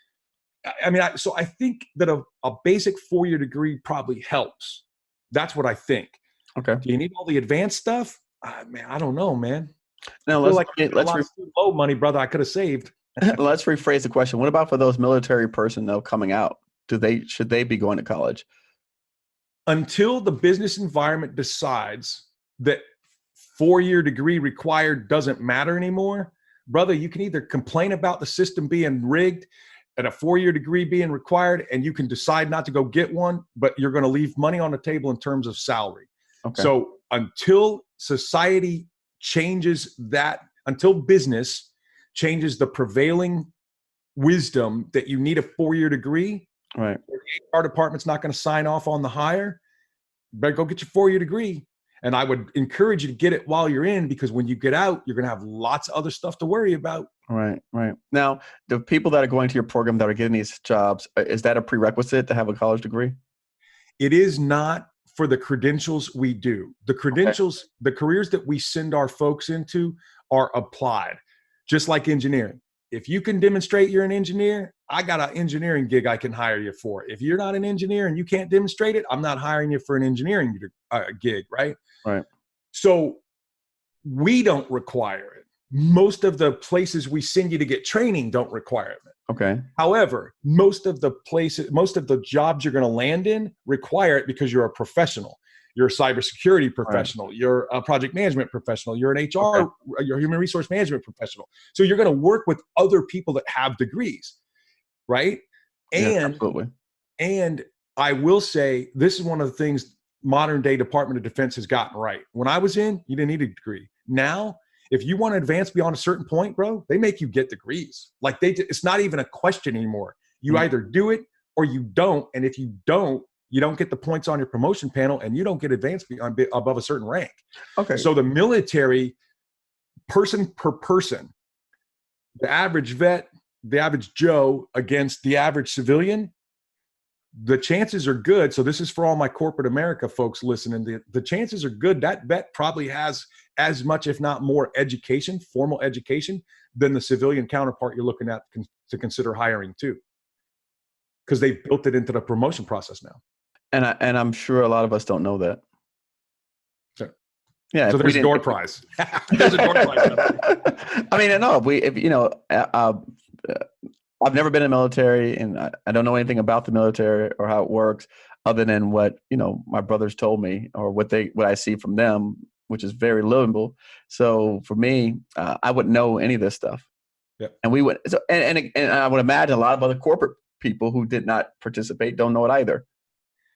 So I think that a basic 4-year degree probably helps. That's what I think. Okay. Do you need all the advanced stuff? Man, I don't know, man. Now let's low money, brother. I could have saved. Let's rephrase the question. What about for those military personnel coming out? Should they be going to college? Until the business environment decides that 4-year degree required doesn't matter anymore, brother, you can either complain about the system being rigged and a 4-year degree being required, and you can decide not to go get one, but you're going to leave money on the table in terms of salary. Okay. So until society changes that, until business changes the prevailing wisdom that you need a 4-year degree, right? Our department's not going to sign off on the hire. You better go get your 4-year degree. And I would encourage you to get it while you're in, because when you get out, you're going to have lots of other stuff to worry about. Right. Now, the people that are going to your program that are getting these jobs, is that a prerequisite to have a college degree? It is not for the credentials we do. The credentials, the careers that we send our folks into are applied, just like engineering. If you can demonstrate you're an engineer, I got an engineering gig I can hire you for. If you're not an engineer and you can't demonstrate it, I'm not hiring you for an engineering gig, right? Right. So we don't require it. Most of the places we send you to get training don't require it. Okay. However, most of the jobs you're going to land in require it because you're a professional. You're a cybersecurity professional. Right. You're a project management professional. You're an HR, you're a human resource management professional. So you're going to work with other people that have degrees, right? Absolutely. And I will say, this is one of the things modern day Department of Defense has gotten right. When I was in, you didn't need a degree. Now, if you want to advance beyond a certain point, bro, they make you get degrees. Like it's not even a question anymore. You either do it or you don't. And if you don't, you don't get the points on your promotion panel, and you don't get advanced above a certain rank. Okay. So the military, person per person, the average vet, the average Joe against the average civilian, the chances are good. So this is for all my corporate America folks listening. The chances are good that vet probably has as much, if not more, education, formal education, than the civilian counterpart you're looking at to consider hiring too, because they've built it into the promotion process now. And I'm sure a lot of us don't know that. Sure. Yeah. So there's a door prize. There's a door prize. I mean, no, I've never been in the military, and I don't know anything about the military or how it works, other than what my brothers told me, or what I see from them, which is very livable. So for me, I wouldn't know any of this stuff. Yeah. And we would. So and I would imagine a lot of other corporate people who did not participate don't know it either.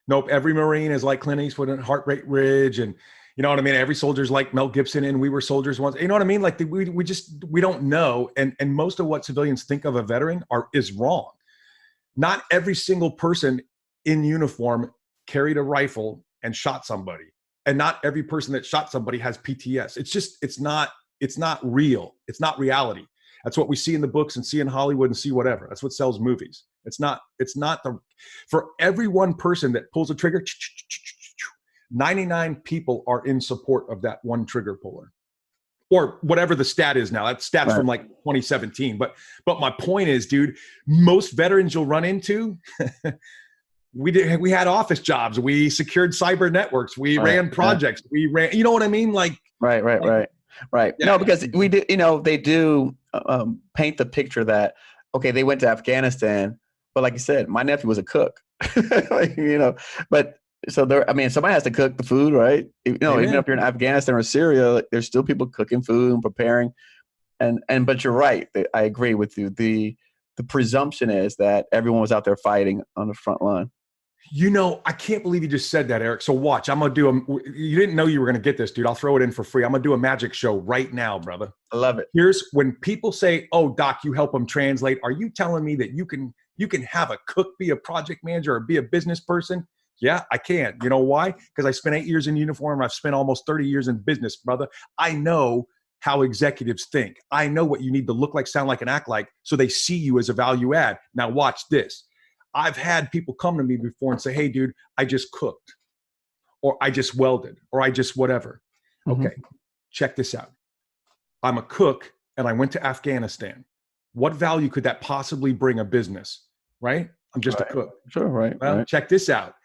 Nope. Every Marine is like Clint Eastwood and Heart Rate Ridge, and you know what I mean? Every soldier's like Mel Gibson, and we were soldiers once. You know what I mean? Like we don't know. And most of what civilians think of a veteran is wrong. Not every single person in uniform carried a rifle and shot somebody. And not every person that shot somebody has PTS. It's not real. It's not reality. That's what we see in the books and see in Hollywood and see whatever. That's what sells movies. For every one person that pulls a trigger, 99 people are in support of that one trigger puller. or whatever the stat is now. That stat's Right. from like 2017. But my point is, dude, most veterans you'll run into, we had office jobs, we secured cyber networks, we ran projects, we ran, you know what I mean? Like, right. yeah. No, because we do, you know, they do paint the picture that, okay, they went to Afghanistan, but like you said, my nephew was a cook, like, you know, but so there, I mean, somebody has to cook the food, right? You know, Amen. even if you're in Afghanistan or Syria, like, there's still people cooking food and preparing. But you're right. I agree with you. The presumption is that everyone was out there fighting on the front line. You know, I can't believe you just said that, Eric. So watch, I'm going to do you didn't know you were going to get this, dude. I'll throw it in for free. I'm going to do a magic show right now, brother. I love it. Here's when people say, oh, doc, you help them translate. Are you telling me that you can have a cook be a project manager or be a business person? Yeah, I can. You know why? Because I spent 8 years in uniform. I've spent almost 30 years in business, brother. I know how executives think. I know what you need to look like, sound like, and act like so they see you as a value add. Now watch this. I've had people come to me before and say, hey, dude, I just cooked, or I just welded, or I just whatever. Mm-hmm. Okay, check this out. I'm a cook and I went to Afghanistan. What value could that possibly bring a business, right? I'm just a cook. Sure, right. Well, right. check this out.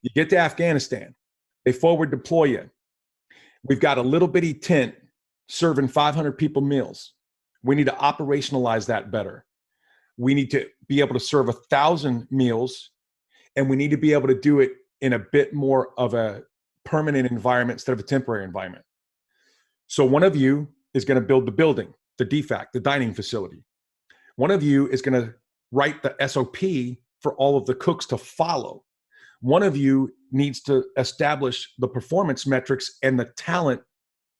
You get to Afghanistan, they forward deploy you. We've got a little bitty tent serving 500 people meals. We need to operationalize that better. We need to be able to serve 1,000 meals, and we need to be able to do it in a bit more of a permanent environment instead of a temporary environment. So one of you is going to build the building, the DFAC, the dining facility. One of you is going to write the SOP for all of the cooks to follow. One of you needs to establish the performance metrics and the talent,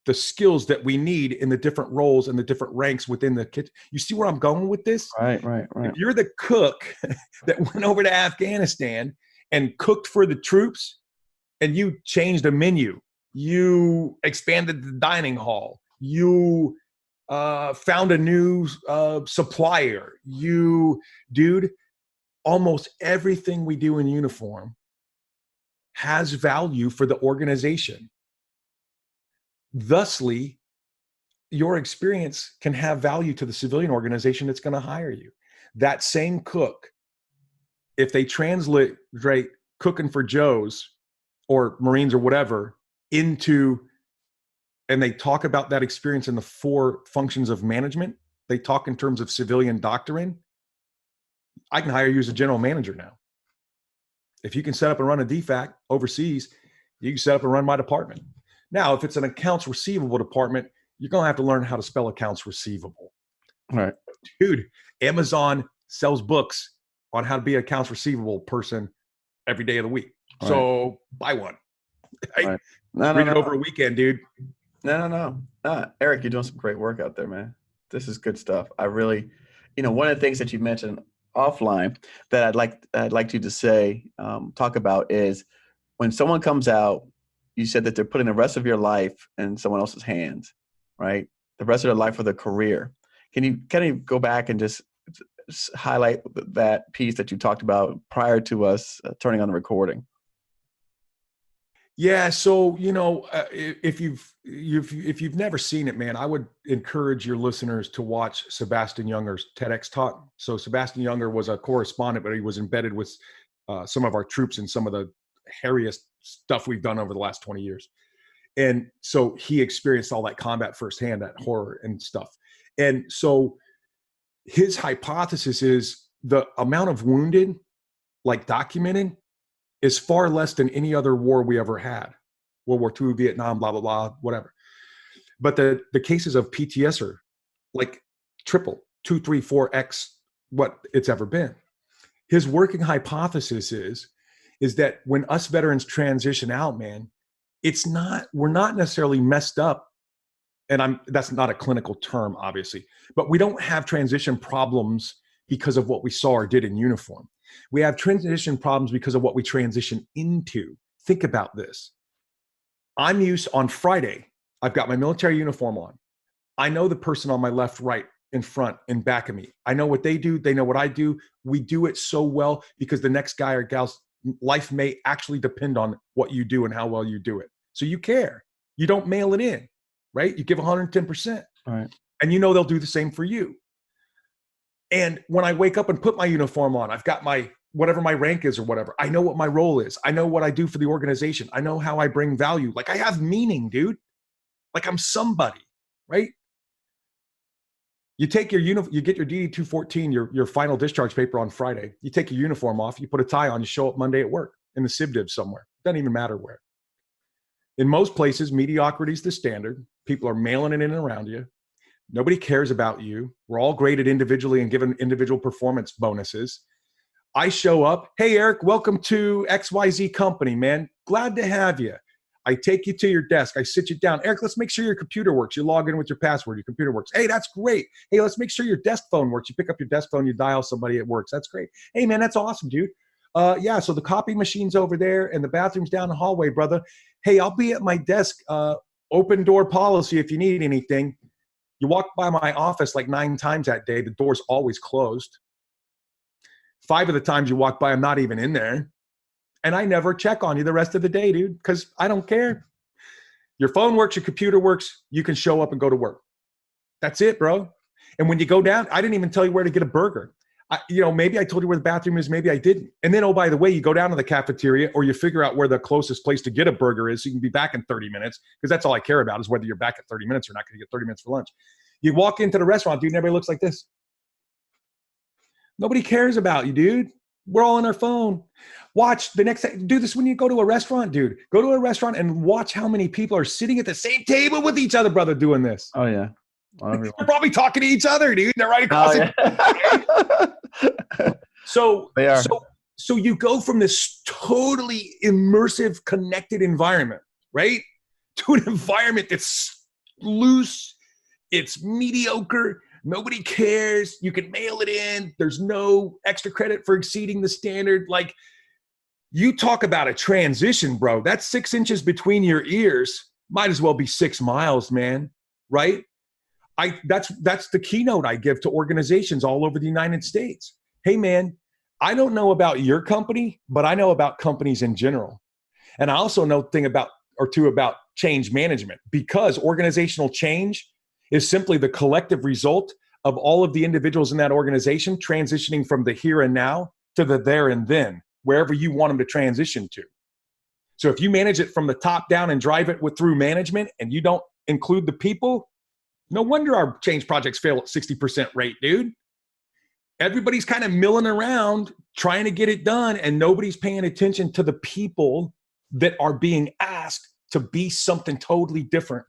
the skills that we need in the different roles and the different ranks within the kitchen. You see where I'm going with this? Right. If you're the cook that went over to Afghanistan and cooked for the troops, and you changed a menu, you expanded the dining hall, you found a new supplier, dude, almost everything we do in uniform has value for the organization. Thusly, your experience can have value to the civilian organization that's going to hire you. That same cook, if they translate cooking for Joes or Marines or whatever into, and they talk about that experience in the 4 functions of management, they talk in terms of civilian doctrine, I can hire you as a general manager now. If you can set up and run a DFAC overseas, you can set up and run my department. Now, if it's an accounts receivable department, you're going to have to learn how to spell accounts receivable. All right. Dude, Amazon sells books on how to be an accounts receivable person every day of the week. Right. So buy one. Right. Read it over a weekend, dude. No. Eric, you're doing some great work out there, man. This is good stuff. I really, one of the things that you mentioned offline that I'd like you to say, talk about is when someone comes out, you said that they're putting the rest of your life in someone else's hands, right? The rest of their life or their career. Can you kind of go back and just highlight that piece that you talked about prior to us turning on the recording? Yeah. So, if you've never seen it, man, I would encourage your listeners to watch Sebastian Junger's TEDx talk. So Sebastian Junger was a correspondent, but he was embedded with some of our troops in some of the hairiest stuff we've done over the last 20 years. And so he experienced all that combat firsthand, that horror and stuff. And so his hypothesis is the amount of wounded, like documented, is far less than any other war we ever had. World War II, Vietnam, blah, blah, blah, whatever. But the cases of PTS are like triple, 2, 3, 4x what it's ever been. His working hypothesis is that when us veterans transition out, man, we're not necessarily messed up. And that's not a clinical term, obviously, but we don't have transition problems because of what we saw or did in uniform. We have transition problems because of what we transition into. Think about this. I'm used on Friday. I've got my military uniform on. I know the person on my left, right, in front, and back of me. I know what they do. They know what I do. We do it so well because the next guy or gal's life may actually depend on what you do and how well you do it. So you care. You don't mail it in. right? You give 110%. All right. And you know they'll do the same for you. And when I wake up and put my uniform on, I've got my whatever my rank is or whatever. I know what my role is. I know what I do for the organization. I know how I bring value. Like I have meaning, dude. Like I'm somebody, right? You take your uniform, you get your DD 214, your final discharge paper on Friday. You take your uniform off, you put a tie on, you show up Monday at work in the civ div somewhere. Doesn't even matter where. In most places, mediocrity is the standard. People are mailing it in and around you. Nobody cares about you. We're all graded individually and given individual performance bonuses. I show up. Hey, Eric, welcome to XYZ company, man. Glad to have you. I take you to your desk. I sit you down. Eric, let's make sure your computer works. You log in with your password. Your computer works. Hey, that's great. Hey, let's make sure your desk phone works. You pick up your desk phone. You dial somebody. It works. That's great. Hey, man, that's awesome, dude. Yeah, so the copy machine's over there and the bathroom's down the hallway, brother. Hey, I'll be at my desk. Open door policy if you need anything. You walk by my office like 9 times that day. The door's always closed. 5 of the times you walk by, I'm not even in there. And I never check on you the rest of the day, dude, because I don't care. Your phone works, your computer works, you can show up and go to work. That's it, bro. And when you go down, I didn't even tell you where to get a burger. Maybe I told you where the bathroom is, maybe I didn't. And then, oh, by the way, you go down to the cafeteria or you figure out where the closest place to get a burger is so you can be back in 30 minutes, because that's all I care about is whether you're back at 30 minutes or not, because you get 30 minutes for lunch. You walk into the restaurant, dude, and everybody looks like this. Nobody cares about you, dude. We're all on our phone. Watch the next do this when you go to a restaurant, dude. Go to a restaurant and watch how many people are sitting at the same table with each other, brother, doing this. Oh, yeah. They're probably talking to each other, dude. They're right across it. So they are. So you go from this totally immersive, connected environment, right, to an environment that's loose, it's mediocre, nobody cares, you can mail it in, there's no extra credit for exceeding the standard. Like, you talk about a transition, bro. That's 6 inches between your ears. Might as well be 6 miles, man, right? That's the keynote I give to organizations all over the United States. Hey, man, I don't know about your company, but I know about companies in general. And I also know a thing about change management, because organizational change is simply the collective result of all of the individuals in that organization transitioning from the here and now to the there and then, wherever you want them to transition to. So if you manage it from the top down and drive it through management and you don't include the people, no wonder our change projects fail at 60% rate, dude. Everybody's kind of milling around trying to get it done, and nobody's paying attention to the people that are being asked to be something totally different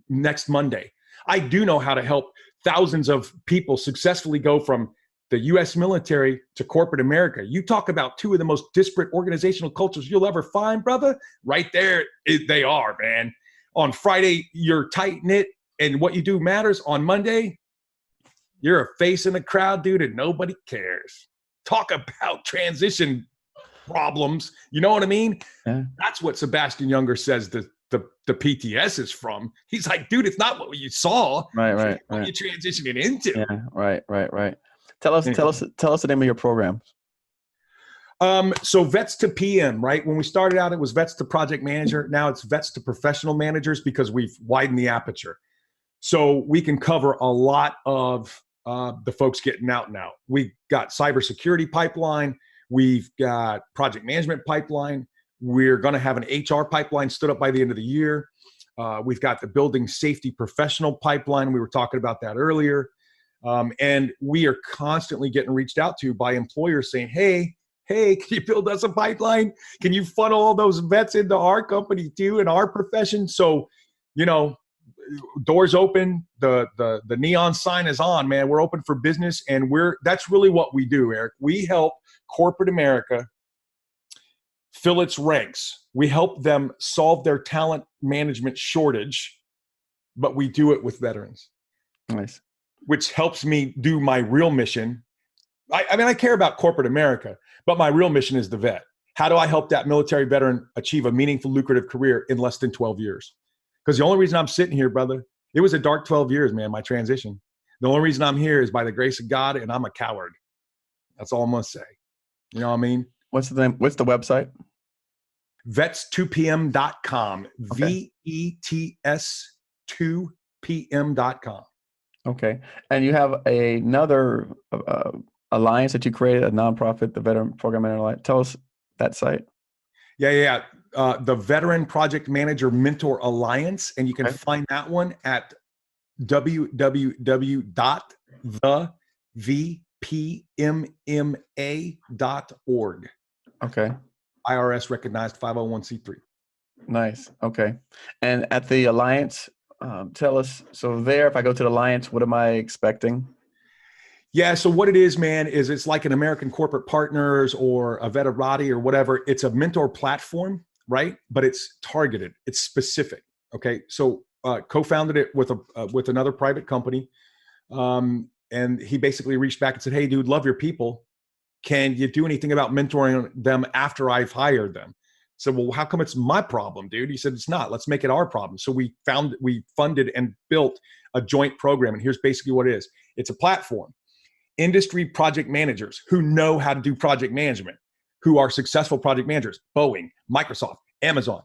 next Monday. I do know how to help thousands of people successfully go from the U.S. military to corporate America. You talk about 2 of the most disparate organizational cultures you'll ever find, brother. Right there, they are, man. On Friday, you're tight-knit, and what you do matters. On Monday, you're a face in the crowd, dude, and nobody cares. Talk about transition problems. You know what I mean? Yeah. That's what Sebastian Younger says the PTS is from. He's like, dude, it's not what you saw. Right. What you're transitioning into. Yeah, right. Tell us the name of your programs. So vets to PM, right? When we started out, it was vets to project manager. Now it's vets to professional managers, because we've widened the aperture. So we can cover a lot of the folks getting out now. We've got cybersecurity pipeline. We've got project management pipeline. We're going to have an HR pipeline stood up by the end of the year. We've got the building safety professional pipeline. We were talking about that earlier. And we are constantly getting reached out to by employers saying, hey, can you build us a pipeline? Can you funnel all those vets into our company too, in our profession? So, doors open, the neon sign is on, man. We're open for business, and that's really what we do, Eric. We help corporate America fill its ranks. We help them solve their talent management shortage, but we do it with veterans. Nice. Which helps me do my real mission. I care about corporate America, but my real mission is the vet. How do I help that military veteran achieve a meaningful, lucrative career in less than 12 years? Because the only reason I'm sitting here, brother, it was a dark 12 years, man, my transition. The only reason I'm here is by the grace of God, and I'm a coward. That's all I'm going to say. You know what I mean? What's the name? What's the website? Vets2pm.com. Okay. veteran-2pm.com. Okay. And you have another alliance that you created, a nonprofit, the Veteran Program Manager Alliance. Tell us that site. Yeah. The Veteran Project Manager Mentor Alliance. And you can find that one at www.thevpmma.org. Okay. IRS recognized 501c3. Nice. Okay. And at the Alliance, tell us, so there, if I go to the Alliance, what am I expecting? Yeah. So what it is, man, is it's like an American Corporate Partners or a Veterati or whatever. It's a mentor platform, right? But it's targeted. It's specific. Okay. So co-founded it with another private company. And he basically reached back and said, hey, dude, love your people. Can you do anything about mentoring them after I've hired them? So, well, how come it's my problem, dude? He said, it's not. Let's make it our problem. So we funded and built a joint program. And here's basically what it is. It's a platform. Industry project managers who know how to do project management, who are successful project managers, Boeing, Microsoft, Amazon,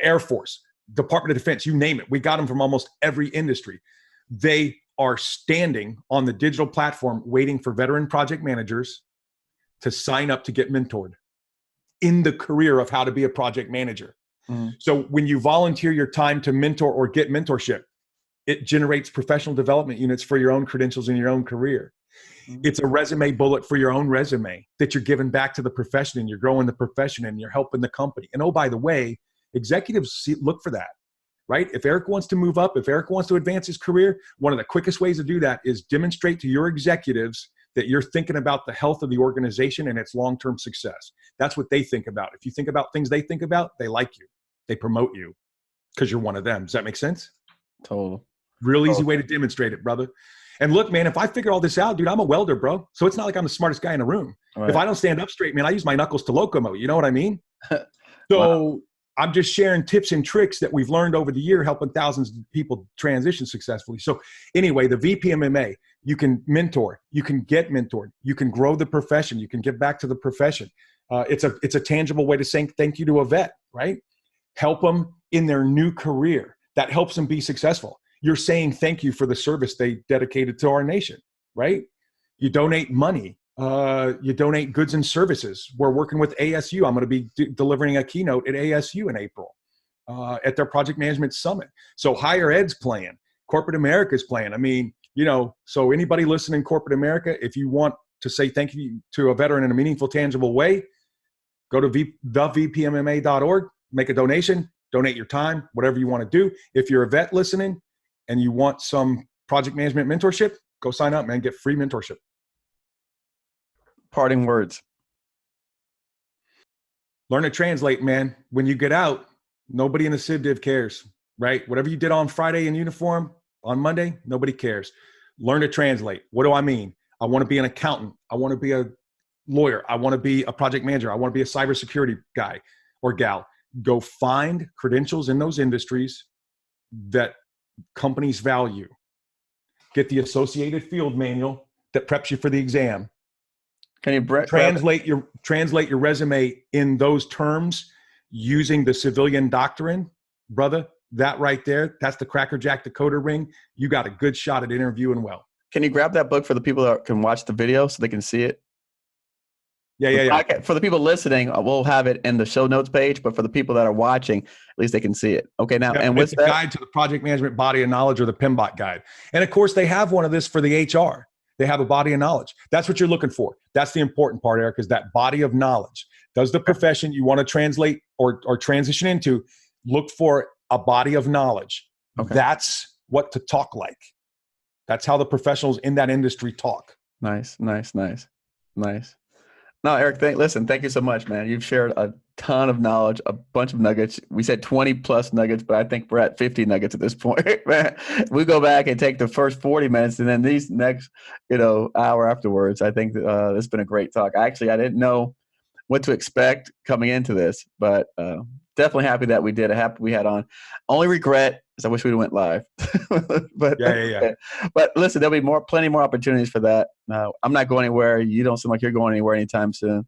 Air Force, Department of Defense, you name it. We got them from almost every industry. They are standing on the digital platform waiting for veteran project managers to sign up to get mentored in the career of how to be a project manager. So when you volunteer your time to mentor or get mentorship, it generates professional development units for your own credentials in your own career. It's a resume bullet for your own resume that you're giving back to the profession, and you're growing the profession and you're helping the company. And oh, by the way, executives look for that, right? If Eric wants to move up, if Eric wants to advance his career, one of the quickest ways to do that is demonstrate to your executives that you're thinking about the health of the organization and its long-term success. That's what they think about. If you think about things they think about, they like you. They promote you because you're one of them. Does that make sense? Total. Real easy way to demonstrate it, brother. And look, man, if I figure all this out, dude, I'm a welder, bro. So it's not like I'm the smartest guy in the room. Right. If I don't stand up straight, man, I use my knuckles to locomote. You know what I mean? So I'm just sharing tips and tricks that we've learned over the year, helping thousands of people transition successfully. So anyway, the VPMMA, you can mentor, you can get mentored, you can grow the profession, you can give back to the profession. It's a tangible way to say thank you to a vet, right? Help them in their new career. That helps them be successful. You're saying thank you for the service they dedicated to our nation, right? You donate money. You donate goods and services. We're working with ASU. I'm going to be delivering a keynote at ASU in April at their project management summit. So higher ed's playing. Corporate America's playing. I mean, you know, so anybody listening in corporate America, if you want to say thank you to a veteran in a meaningful, tangible way, go to thevpmma.org, make a donation, donate your time, whatever you want to do. If you're a vet listening and you want some project management mentorship, go sign up, man. Get free mentorship. Parting words. Learn to translate, man. When you get out, nobody in the civ div cares, right? Whatever you did on Friday in uniform, on Monday, nobody cares. Learn to translate. What do I mean? I want to be an accountant. I want to be a lawyer. I want to be a project manager. I want to be a cybersecurity guy or gal. Go find credentials in those industries that companies value. Get the associated field manual that preps you for the exam. Can you translate your resume in those terms using the civilian doctrine, brother? That right there, that's the Cracker Jack decoder ring. You got a good shot at interviewing well. Can you grab that book for the people that can watch the video so they can see it? Yeah. For the people listening, we'll have it in the show notes page, but for the people that are watching, at least they can see it. Okay, now, and what's the guide to the project management body of knowledge, or the PMBOK guide. And of course, they have one of this for the HR. They have a body of knowledge. That's what you're looking for. That's the important part, Eric, is that body of knowledge. Does the profession you want to translate or transition into look for a body of knowledge? Okay. That's what to talk like. That's how the professionals in that industry talk. Nice. No, Eric, thank you so much, man. You've shared a ton of knowledge, a bunch of nuggets. We said 20 plus nuggets, but I think we're at 50 nuggets at this point, man. We go back and take the first 40 minutes and then these next, hour afterwards. I think it's been a great talk. I didn't know what to expect coming into this, but definitely happy that we did. Happy we had on. Only regret is I wish we went live. But yeah. But listen, there'll be plenty more opportunities for that. I'm not going anywhere. You don't seem like you're going anywhere anytime soon.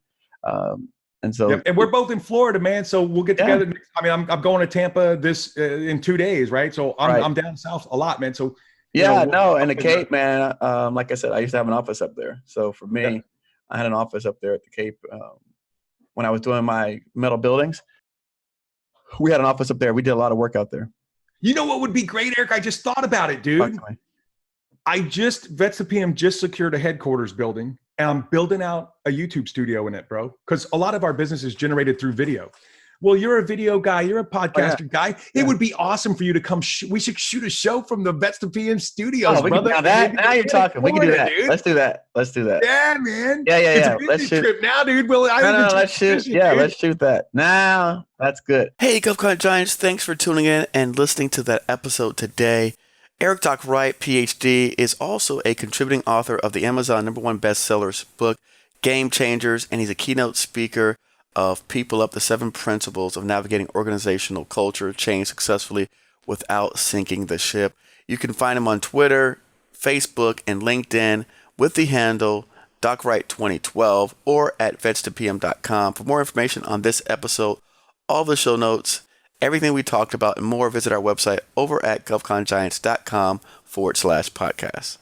And so, yep. And we're both in Florida, man. So we'll get together. I mean, I'm going to Tampa this in 2 days, right? So I'm down south a lot, man. So and the Cape, man. Like I said, I used to have an office up there. So for me, I had an office up there at the Cape when I was doing my metal buildings. We had an office up there. We did a lot of work out there. You know what would be great, Eric? I just thought about it, dude. Vets to PM just secured a headquarters building, and I'm building out a YouTube studio in it, bro. Because a lot of our business is generated through video. Well, you're a video guy. You're a podcaster guy. It would be awesome for you to come. We should shoot a show from the Vets to PM studios, brother. Now you're talking. We can do that. Dude. Let's do that. Yeah, man. Yeah. It's a business trip now, dude. Let's shoot. Let's shoot that. Now that's good. Hey, GovCon Giants. Thanks for tuning in and listening to that episode today. Eric Doc Wright, PhD, is also a contributing author of the Amazon #1 bestsellers book, Game Changers, and he's a keynote speaker of People Up, the 7 Principles of Navigating Organizational Culture Change Successfully Without Sinking the Ship. You can find him on Twitter, Facebook, and LinkedIn with the handle DocWright2012 or at vets2pm.com. For more information on this episode, all the show notes, everything we talked about, and more, visit our website over at govcongiants.com/podcast.